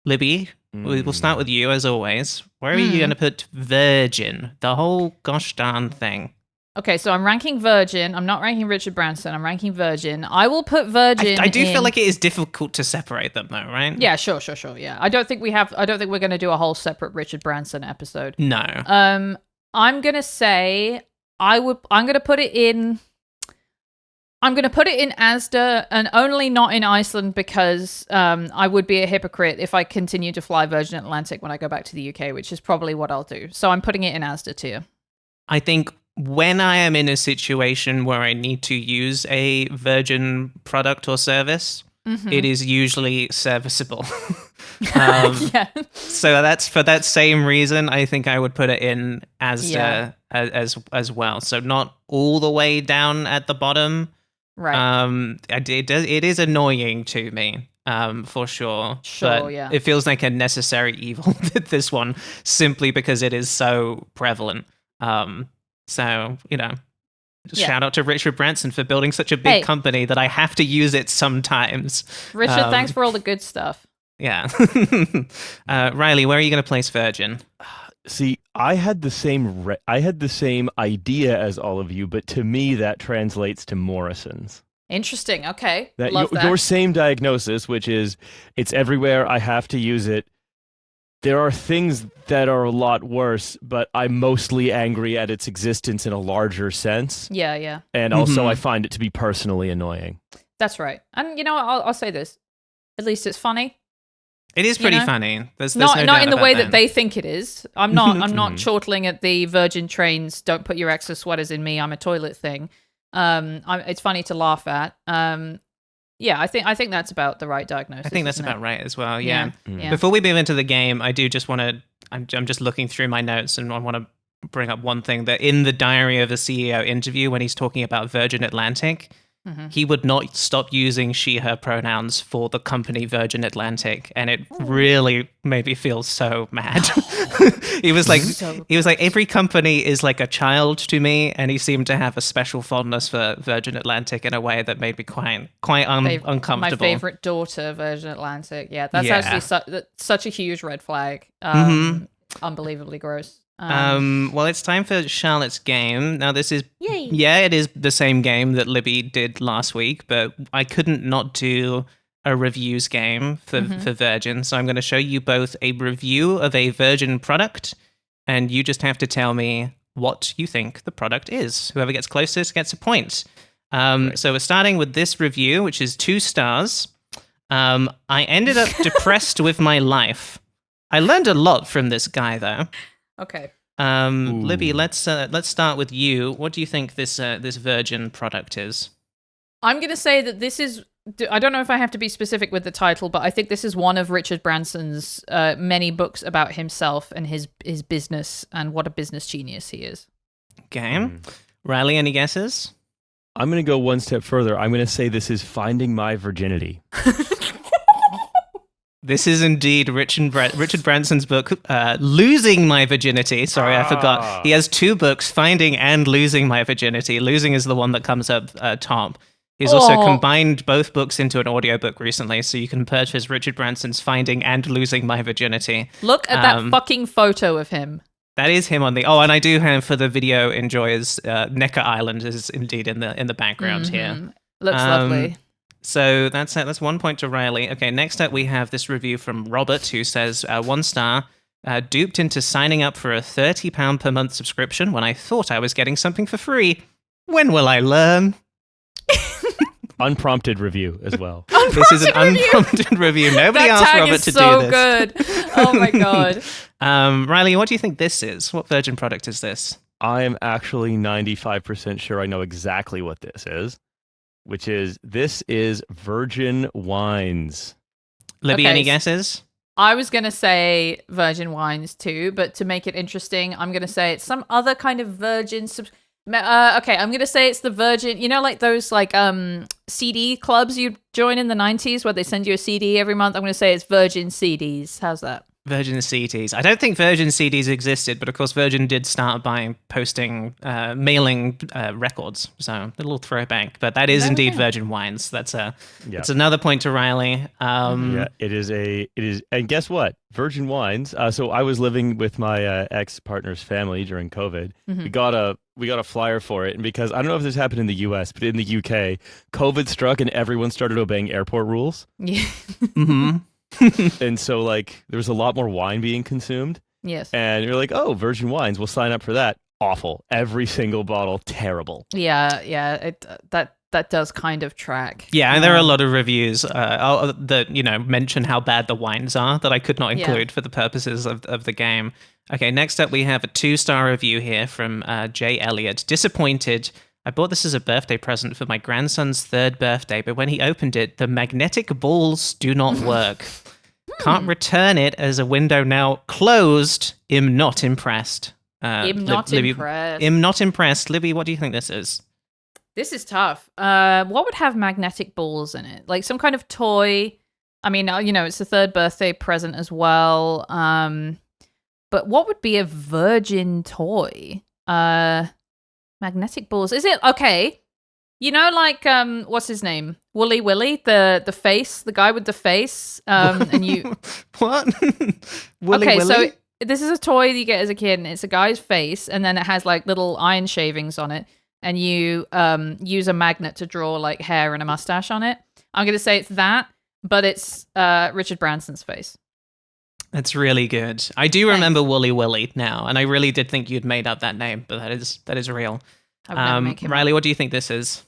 Libby, we'll start with you as always. Where are you going to put Virgin? The whole gosh darn thing. Okay, so I'm ranking Virgin. I'm not ranking Richard Branson. I'm ranking Virgin. I will put Virgin. I do feel in- like it is difficult to separate them, though, right? Yeah, sure. Yeah, I don't think we're going to do a whole separate Richard Branson episode. No. I'm gonna say I'm gonna put it in Asda, and only not in Iceland because I would be a hypocrite if I continue to fly Virgin Atlantic when I go back to the UK, which is probably what I'll do. So I'm putting it in Asda tier. I think when I am in a situation where I need to use a Virgin product or service, it is usually serviceable. Yeah. So that's for that same reason. I think I would put it in Asda as well. So not all the way down at the bottom. Right. It is annoying to me. For sure. Sure, But yeah. it feels like a necessary evil, this one, simply because it is so prevalent. So, Yeah. shout out to Richard Branson for building such a big Hey. company that I have to use it sometimes. Richard, thanks for all the good stuff. Yeah. Riley, where are you going to place Virgin? See, I had the same idea as all of you, but to me that translates to Morrison's. Interesting. Okay. That Love that. your same diagnosis, which is it's everywhere, I have to use it. There are things that are a lot worse, but I'm mostly angry at its existence in a larger sense. Yeah. And also I find it to be personally annoying. That's right. And I'll say this. At least it's funny. It is pretty know? funny. There's Not no not doubt in the about way that they think it is. I'm not chortling at the Virgin trains. Don't put your extra sweaters in me. I'm a toilet thing. It's funny to laugh at. Yeah, I think that's about the right diagnosis. I think that's isn't about it? right as well. Yeah. Yeah. Before we move into the game, I do just want to. I'm just looking through my notes, and I want to bring up one thing that in the Diary of a CEO interview, when he's talking about Virgin Atlantic, he would not stop using she/her pronouns for the company Virgin Atlantic, and it really made me feel so mad. he was like, every company is like a child to me, and he seemed to have a special fondness for Virgin Atlantic in a way that made me quite uncomfortable. My favorite daughter, Virgin Atlantic. Yeah, that's Yeah. actually such a huge red flag. Unbelievably gross. Well, it's time for Charlotte's game. Now, this is it is the same game that Libby did last week, but I couldn't not do a reviews game for Virgin. So I'm going to show you both a review of a Virgin product, and you just have to tell me what you think the product is. Whoever gets closest gets a point. So we're starting with this review, which is 2 stars. I ended up depressed with my life. I learned a lot from this guy, though. Okay. Libby, let's start with you. What do you think this Virgin product is? I'm going to say that this is. I don't know if I have to be specific with the title, but I think this is one of Richard Branson's many books about himself and his business and what a business genius he is. Okay. Riley, any guesses? I'm going to go one step further. I'm going to say this is Finding My Virginity. This is indeed Richard Branson's book, Losing My Virginity. Sorry, I forgot. He has 2 books, Finding and Losing My Virginity. Losing is the one that comes up top. He's also combined both books into an audiobook recently, so you can purchase Richard Branson's Finding and Losing My Virginity. Look at that fucking photo of him. That is him on the... Oh, and I do have, for the video enjoyers, Necker Island is indeed in the background here. Looks lovely. So that's 1 point to Riley. Okay, next up we have this review from Robert, who says 1 star. Duped into signing up for a £30 per month subscription when I thought I was getting something for free. When will I learn? Unprompted review as well. This is an unprompted review. Nobody That asked tag Robert is to so do this. good. Oh my god. Riley, what do you think this is? What Virgin product is this? I am actually 95% sure I know exactly what this is, which is Virgin Wines. Libby, Okay, any guesses? I was going to say Virgin Wines too, but to make it interesting, I'm going to say it's some other kind of Virgin. Okay, I'm going to say it's the Virgin. You know, like those like CD clubs you join in the 90s where they send you a CD every month. I'm going to say it's Virgin CDs. How's that? Virgin CDs. I don't think Virgin CDs existed, but of course Virgin did start by mailing records. So a little throwback, but that is indeed Virgin Wines. That's another point to Riley. Yeah, it is, and guess what? Virgin Wines. So I was living with my ex-partner's family during COVID. Mm-hmm. We got a flyer for it, and because I don't know if this happened in the US, but in the UK, COVID struck and everyone started obeying airport rules. Yeah. Mm-hmm. And so like there was a lot more wine being consumed. Yes. And you're like, oh, Virgin Wines, we'll sign up for that. Awful. Every single bottle, terrible. Yeah. That does kind of track. Yeah, and there are a lot of reviews that mention how bad the wines are that I could not include for the purposes of the game. Okay, next up we have a 2-star review here from Jay Elliott. Disappointed. I bought this as a birthday present for my grandson's 3rd birthday, but when he opened it, the magnetic balls do not work. Can't return it as a window now closed. Am not impressed. Impressed. Am not impressed. Libby, what do you think this is? This is tough. What would have magnetic balls in it? Like some kind of toy. I mean, it's the 3rd birthday present as well. But what would be a Virgin toy? Magnetic balls. Is it okay? Like what's his name? Wooly Willy, the face, the guy with the face. And you what? Willy. So this is a toy that you get as a kid, and it's a guy's face, and then it has like little iron shavings on it, and you use a magnet to draw like hair and a mustache on it. I'm gonna say it's that, but it's Richard Branson's face. That's really good. I do remember Wooly Willy now, and I really did think you'd made up that name, but that is real. Riley, what do you think this is?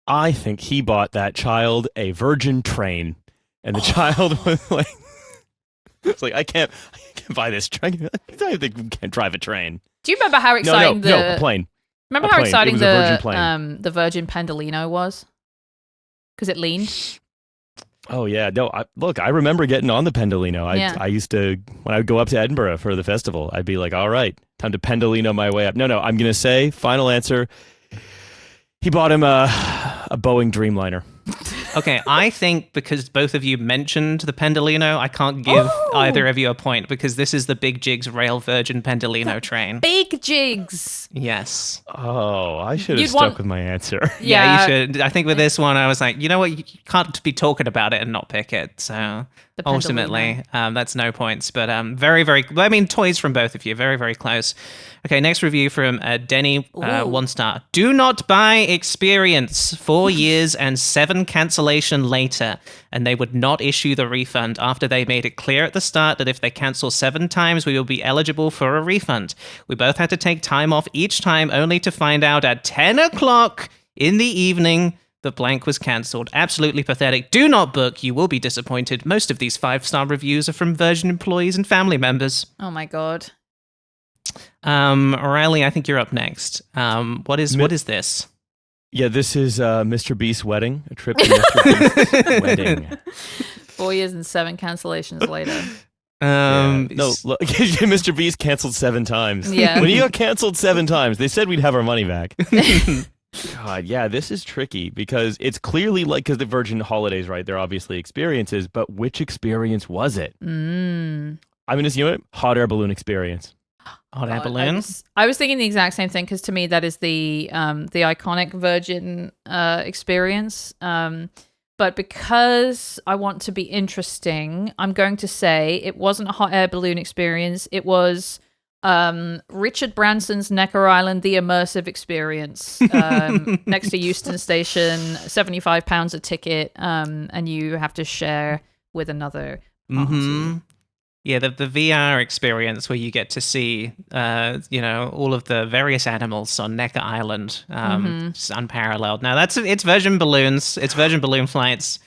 I think he bought that child a Virgin train, and the child was like, "It's like I can't buy this train. I think we can't drive a train." Do you remember how exciting a plane? Remember A how plane. exciting It was a Virgin plane. the Virgin Pendolino was? Because it leaned. Oh yeah, no. I remember getting on the Pendolino. I used to, when I would go up to Edinburgh for the festival, I'd be like, "All right, time to Pendolino my way up." No, I'm gonna say final answer. He bought him a Boeing Dreamliner. Okay, I think because both of you mentioned the Pendolino, I can't give either of you a point because this is the Big Jigs Rail Virgin Pendolino train. Big Jigs. Yes. Oh, I should have stuck with my answer. Yeah, you should. I think with this one, I was like, you know what? You can't be talking about it and not pick it. So ultimately, that's no points. But very, very, I mean, toys from both of you. Very, very close. Okay, next review from Denny, 1 star. Do not buy experience. 4 years and 7 cancellation later, and they would not issue the refund after they made it clear at the start that if they cancel 7 times, we will be eligible for a refund. We both had to take time off each time, only to find out at 10 o'clock in the evening the blank was cancelled. Absolutely pathetic. Do not book. You will be disappointed. Most of these 5-star reviews are from Virgin employees and family members. Oh my god. Riley, I think you're up next. What is this? Yeah, this is Mr. Beast's wedding. A trip to Mr. Beast's wedding. 4 years and 7 cancellations later. No, look, Mr. Beast canceled 7 times. Yeah. When he got canceled 7 times, they said we'd have our money back. God, yeah, this is tricky because it's clearly like, because the Virgin holidays, right? They're obviously experiences, but which experience was it? I'm going to assume hot air balloon experience. Hot air balloon? I was thinking the exact same thing because to me that is the iconic Virgin experience. But because I want to be interesting, I'm going to say it wasn't a hot air balloon experience. It was Richard Branson's Necker Island, the immersive experience, next to Euston Station, £75 a ticket, and you have to share with another party. Yeah, the VR experience where you get to see, all of the various animals on Necker Island, just unparalleled. Now it's Virgin Balloons, it's Virgin Balloon flights.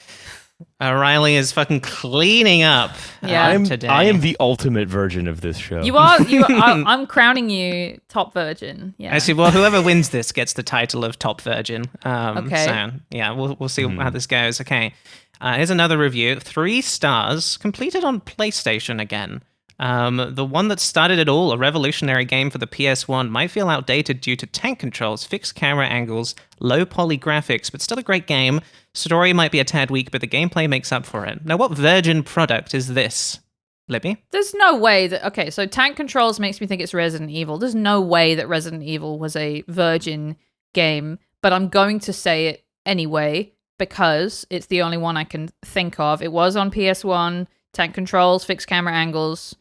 Riley is fucking cleaning up today. I am the ultimate virgin of this show. You are. I'm crowning you top virgin. Yeah. Actually, well, whoever wins this gets the title of top virgin. Okay. So, yeah, we'll see how this goes. Okay. Here's another review. 3 stars, completed on PlayStation again. The one that started it all, a revolutionary game for the PS1, might feel outdated due to tank controls, fixed camera angles, low poly graphics, but still a great game. Story might be a tad weak, but the gameplay makes up for it. Now, what Virgin product is this? Libby? There's no way that... Okay, so tank controls makes me think it's Resident Evil. There's no way that Resident Evil was a Virgin game, but I'm going to say it anyway because it's the only one I can think of. It was on PS1, tank controls, fixed camera angles.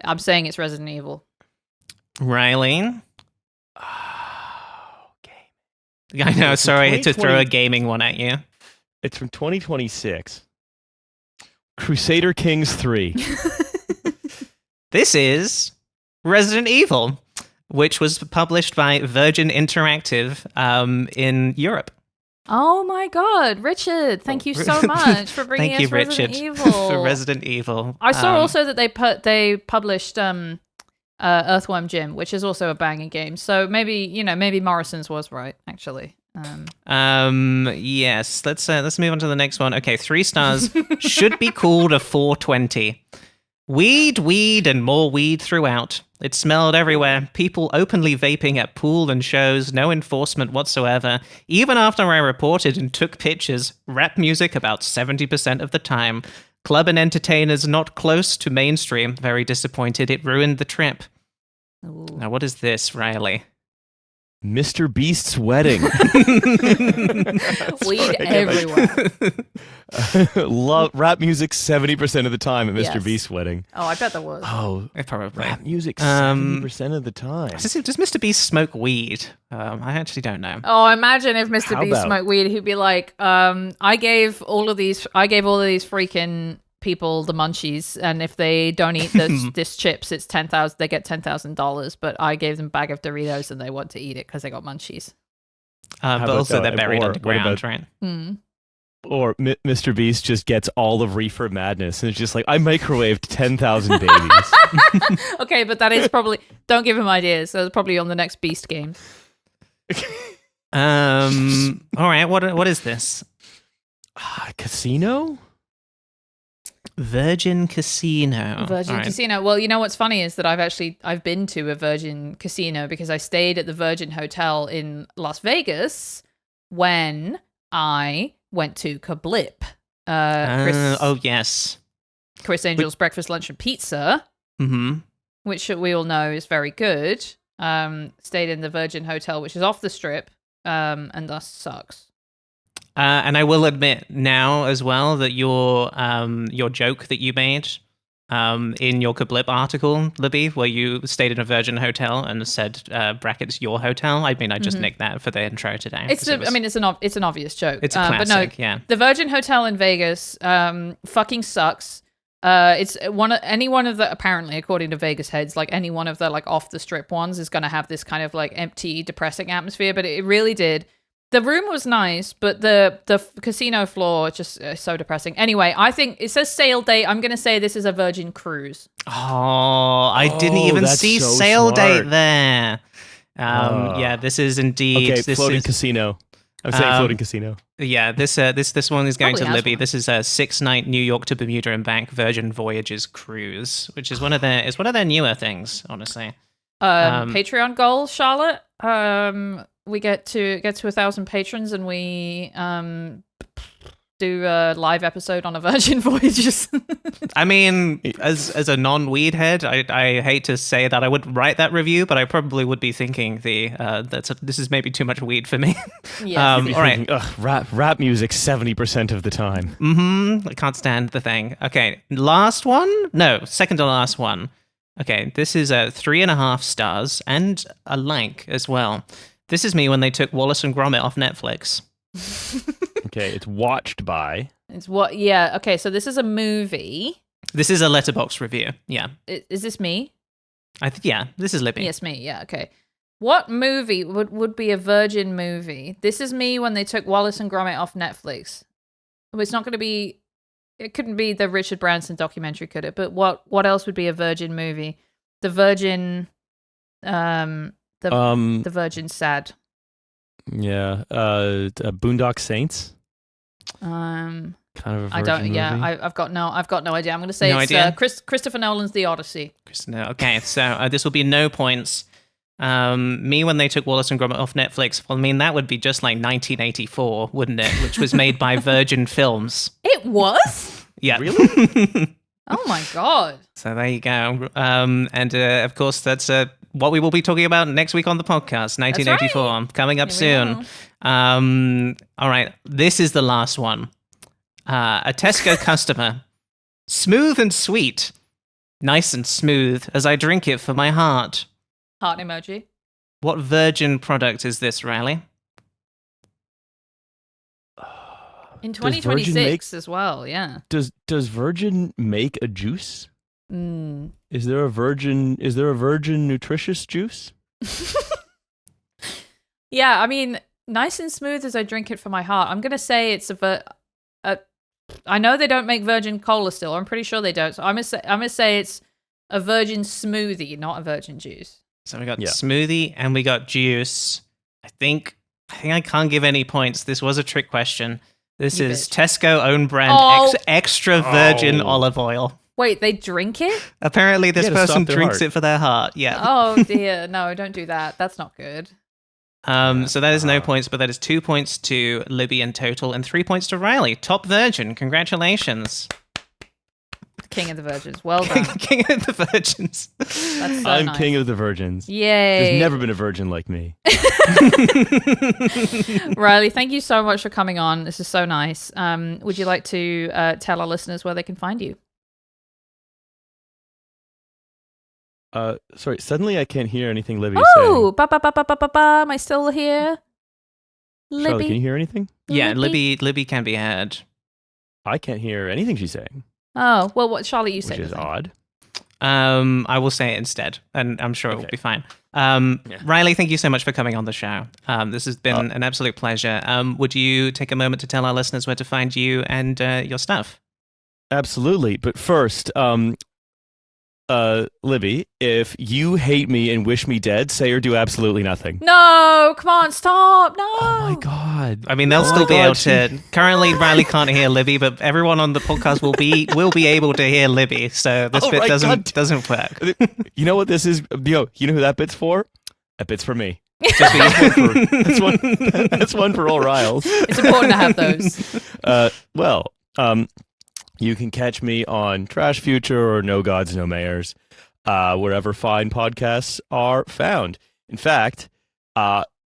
I'm saying it's Resident Evil. Riley? I know, sorry to throw a gaming one at you. It's from 2026. Crusader Kings 3. This is Resident Evil, which was published by Virgin Interactive in Europe. Oh my God, Richard! Thank you so much for bringing Thank you, us Resident Richard, Evil. for Resident Evil. I saw also that they published Earthworm Jim, which is also a banging game. So maybe Morrison's was right actually. Yes. Let's move on to the next one. Okay, 3 stars. Should be called a 420. Weed, and more weed throughout. It smelled everywhere. People openly vaping at pool and shows. No enforcement whatsoever. Even after I reported and took pictures. Rap music about 70% of the time. Club and entertainers not close to mainstream. Very disappointed. It ruined the trip. Ooh. Now, what is this, Riley? Mr. Beast's wedding. Weed everywhere. Love rap music 70% of the time at Mr. Yes. Beast's wedding. Oh, I bet there was. Oh, Probably. rap music 70% of the time. Does Mr. Beast smoke weed? I actually don't know. Oh, imagine if Mr. How Beast about- smoked weed, he'd be like, I gave all of these freaking people the munchies, and if they don't eat this chips, it's $10,000. They get $10,000. But I gave them a bag of Doritos, and they want to eat it because they got munchies. But about also that? they're buried Or underground, what about- right? Or Mr. Beast just gets all of Reefer Madness and it's just like, I microwaved 10,000 babies. Okay, but that is probably... Don't give him ideas. So it's probably on the next Beast game. All right, what is this? Casino? Virgin Casino. Virgin All right. Casino. Well, you know what's funny is that I've been to a Virgin Casino because I stayed at the Virgin Hotel in Las Vegas when I went to Kablip. Oh yes. Chris Angel's Breakfast, Lunch, and Pizza, Mm-hmm. which we all know is very good. Stayed in the Virgin Hotel, which is off the strip, and thus sucks. And I will admit now as well that your joke that you made in your Kablip article, Libby, where you stayed in a Virgin Hotel and said brackets your hotel. I mean, I just nicked that for the intro today. It's an obvious joke. It's a classic, but no, yeah. The Virgin Hotel in Vegas fucking sucks. It's any one of the, apparently according to Vegas heads, like any one of the like off the strip ones is going to have this kind of like empty, depressing atmosphere, but it really did. The room was nice, but the casino floor just so depressing. Anyway, I think it says sail date. I'm going to say this is a Virgin cruise. Oh, I didn't even that's see so sail date smart. there. Yeah, this is indeed. Okay, this floating is, casino. I'm saying floating casino. Yeah, this one is going Probably to has Libby. one. This is a 6-night New York to Bermuda and back Virgin Voyages cruise, which is one of their newer things, honestly. Patreon goal, Charlotte. We get to 1,000 patrons, and we do a live episode on a Virgin Voyages. I mean, as a non-weed head, I hate to say that I would write that review, but I probably would be thinking this is maybe too much weed for me. Yes. All right. Rap music 70% of the time. I can't stand the thing. Okay, last one? No, second to last one. Okay, this is 3.5 stars and a like as well. This is me when they took Wallace and Gromit off Netflix. Okay, it's watched by. It's what? Yeah. Okay. So this is a movie. This is a letterbox review. Yeah. Is this me? Yeah, this is Libby. Yes, me. Yeah, okay. What movie would be a Virgin movie? This is me when they took Wallace and Gromit off Netflix. Well, it's not going to be... It couldn't be the Richard Branson documentary, could it? But what else would be a Virgin movie? The Virgin... the Virgin Sad. Yeah. Boondock Saints? Kind of a Virgin I don't. movie? Yeah, I've got no idea. I'm going to say No it's idea? Christopher Nolan's The Odyssey. No, okay, so this will be no points. Me when they took Wallace and Gromit off Netflix, well, I mean, that would be just like 1984, wouldn't it? Which was made by Virgin Films. It was? Yeah. Really? Oh my god. So there you go. And of course, that's what we will be talking about next week on the podcast, 1984, coming up soon. All right, this is the last one. A Tesco customer. Smooth and sweet. Nice and smooth as I drink it for my heart. Heart emoji. What Virgin product is this, Riley? In Virgin 2026 as well, yeah. Does Virgin make a juice? Mm. Is there a Virgin nutritious juice? Yeah, I mean, nice and smooth as I drink it for my heart. I'm going to say it's I know they don't make Virgin Cola still. I'm pretty sure they don't. So I'm going to say it's a Virgin smoothie, not a Virgin juice. So we got smoothie and we got juice. I think I can't give any points. This was a trick question. This is Tesco own brand extra virgin olive oil. Wait, they drink it? Apparently this person stop their drinks heart. it for their heart. Yeah. Oh dear, no, don't do that. That's not good. So that is no points, but that is 2 points to Libby in total and 3 points to Riley. Top virgin. Congratulations. King of the Virgins. Well done. King of the Virgins. That's so I'm nice. king of the virgins. Yay. There's never been a virgin like me. Riley, thank you so much for coming on. This is so nice. Would you like to tell our listeners where they can find you? Sorry, suddenly I can't hear anything Libby's Oh, saying. am I still here? Charlotte, can you Libby? hear anything? Yeah, Libby can be heard. I can't hear anything she's saying, Oh, well, what Charlotte you which said. is odd. I will say it instead, and I'm sure it will be fine. Riley, thank you so much for coming on the show. This has been an absolute pleasure. Would you take a moment to tell our listeners where to find you and your stuff? Absolutely. But first, Libby, if you hate me and wish me dead, say or do absolutely nothing. No, come on, stop. No. Oh my god. I mean, they'll still be able to. Currently, Riley can't hear Libby, but everyone on the podcast will be able to hear Libby. So this bit doesn't work. You know what this is? You know who that bit's for? That bit's for me. Just for you. That's one for all Riles. It's important to have those. You can catch me on Trashfuture or No Gods, No Mayors, wherever fine podcasts are found. In fact,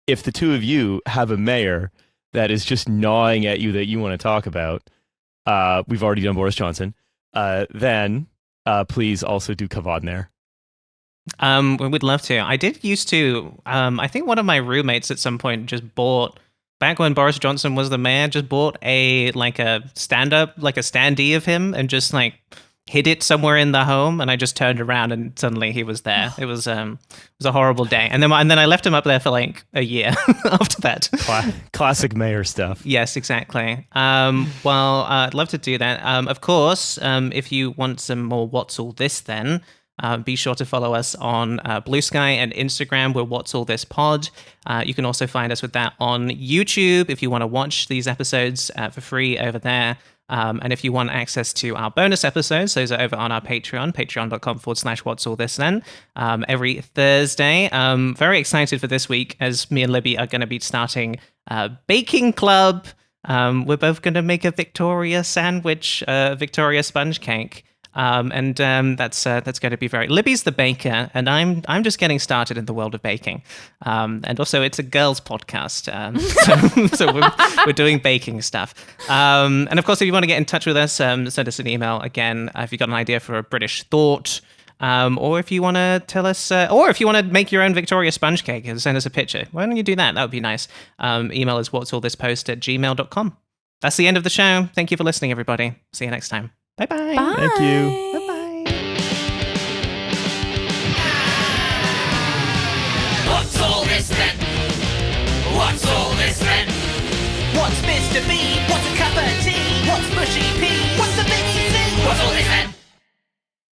if the two of you have a mayor that is just gnawing at you that you want to talk about, we've already done Boris Johnson, then please also do Kavad there. We would love to. I did used to. I think one of my roommates at some point just bought. Back when Boris Johnson was the mayor, just bought a stand-up, like a standee of him, and just hid it somewhere in the home. And I just turned around, and suddenly he was there. It was a horrible day. And then I left him up there for a year after that. Classic mayor stuff. Yes, exactly. Well, I'd love to do that. Of course, if you want some more What's All This Then, be sure to follow us on Blue Sky and Instagram. We're What's All This Pod. You can also find us with that on YouTube if you want to watch these episodes for free over there. And if you want access to our bonus episodes, those are over on our Patreon, patreon.com/What's All This Then, every Thursday. Very excited for this week as me and Libby are going to be starting Baking Club. We're both going to make a Victoria sandwich, Victoria sponge cake. That's going to be very. Libby's the baker, and I'm just getting started in the world of baking. And also, it's a girls' podcast, so we're doing baking stuff. And of course, if you want to get in touch with us, send us an email again. If you've got an idea for a British thought, or if you want to tell us, or if you want to make your own Victoria sponge cake and send us a picture, why don't you do that? That would be nice. Email is what'sallthispost@gmail.com. That's the end of the show. Thank you for listening, everybody. See you next time. Bye-bye. Bye. Thank you. Bye-bye. What's all this then? What's all this then? What's Mr. B? What's a cup of tea? What's mushy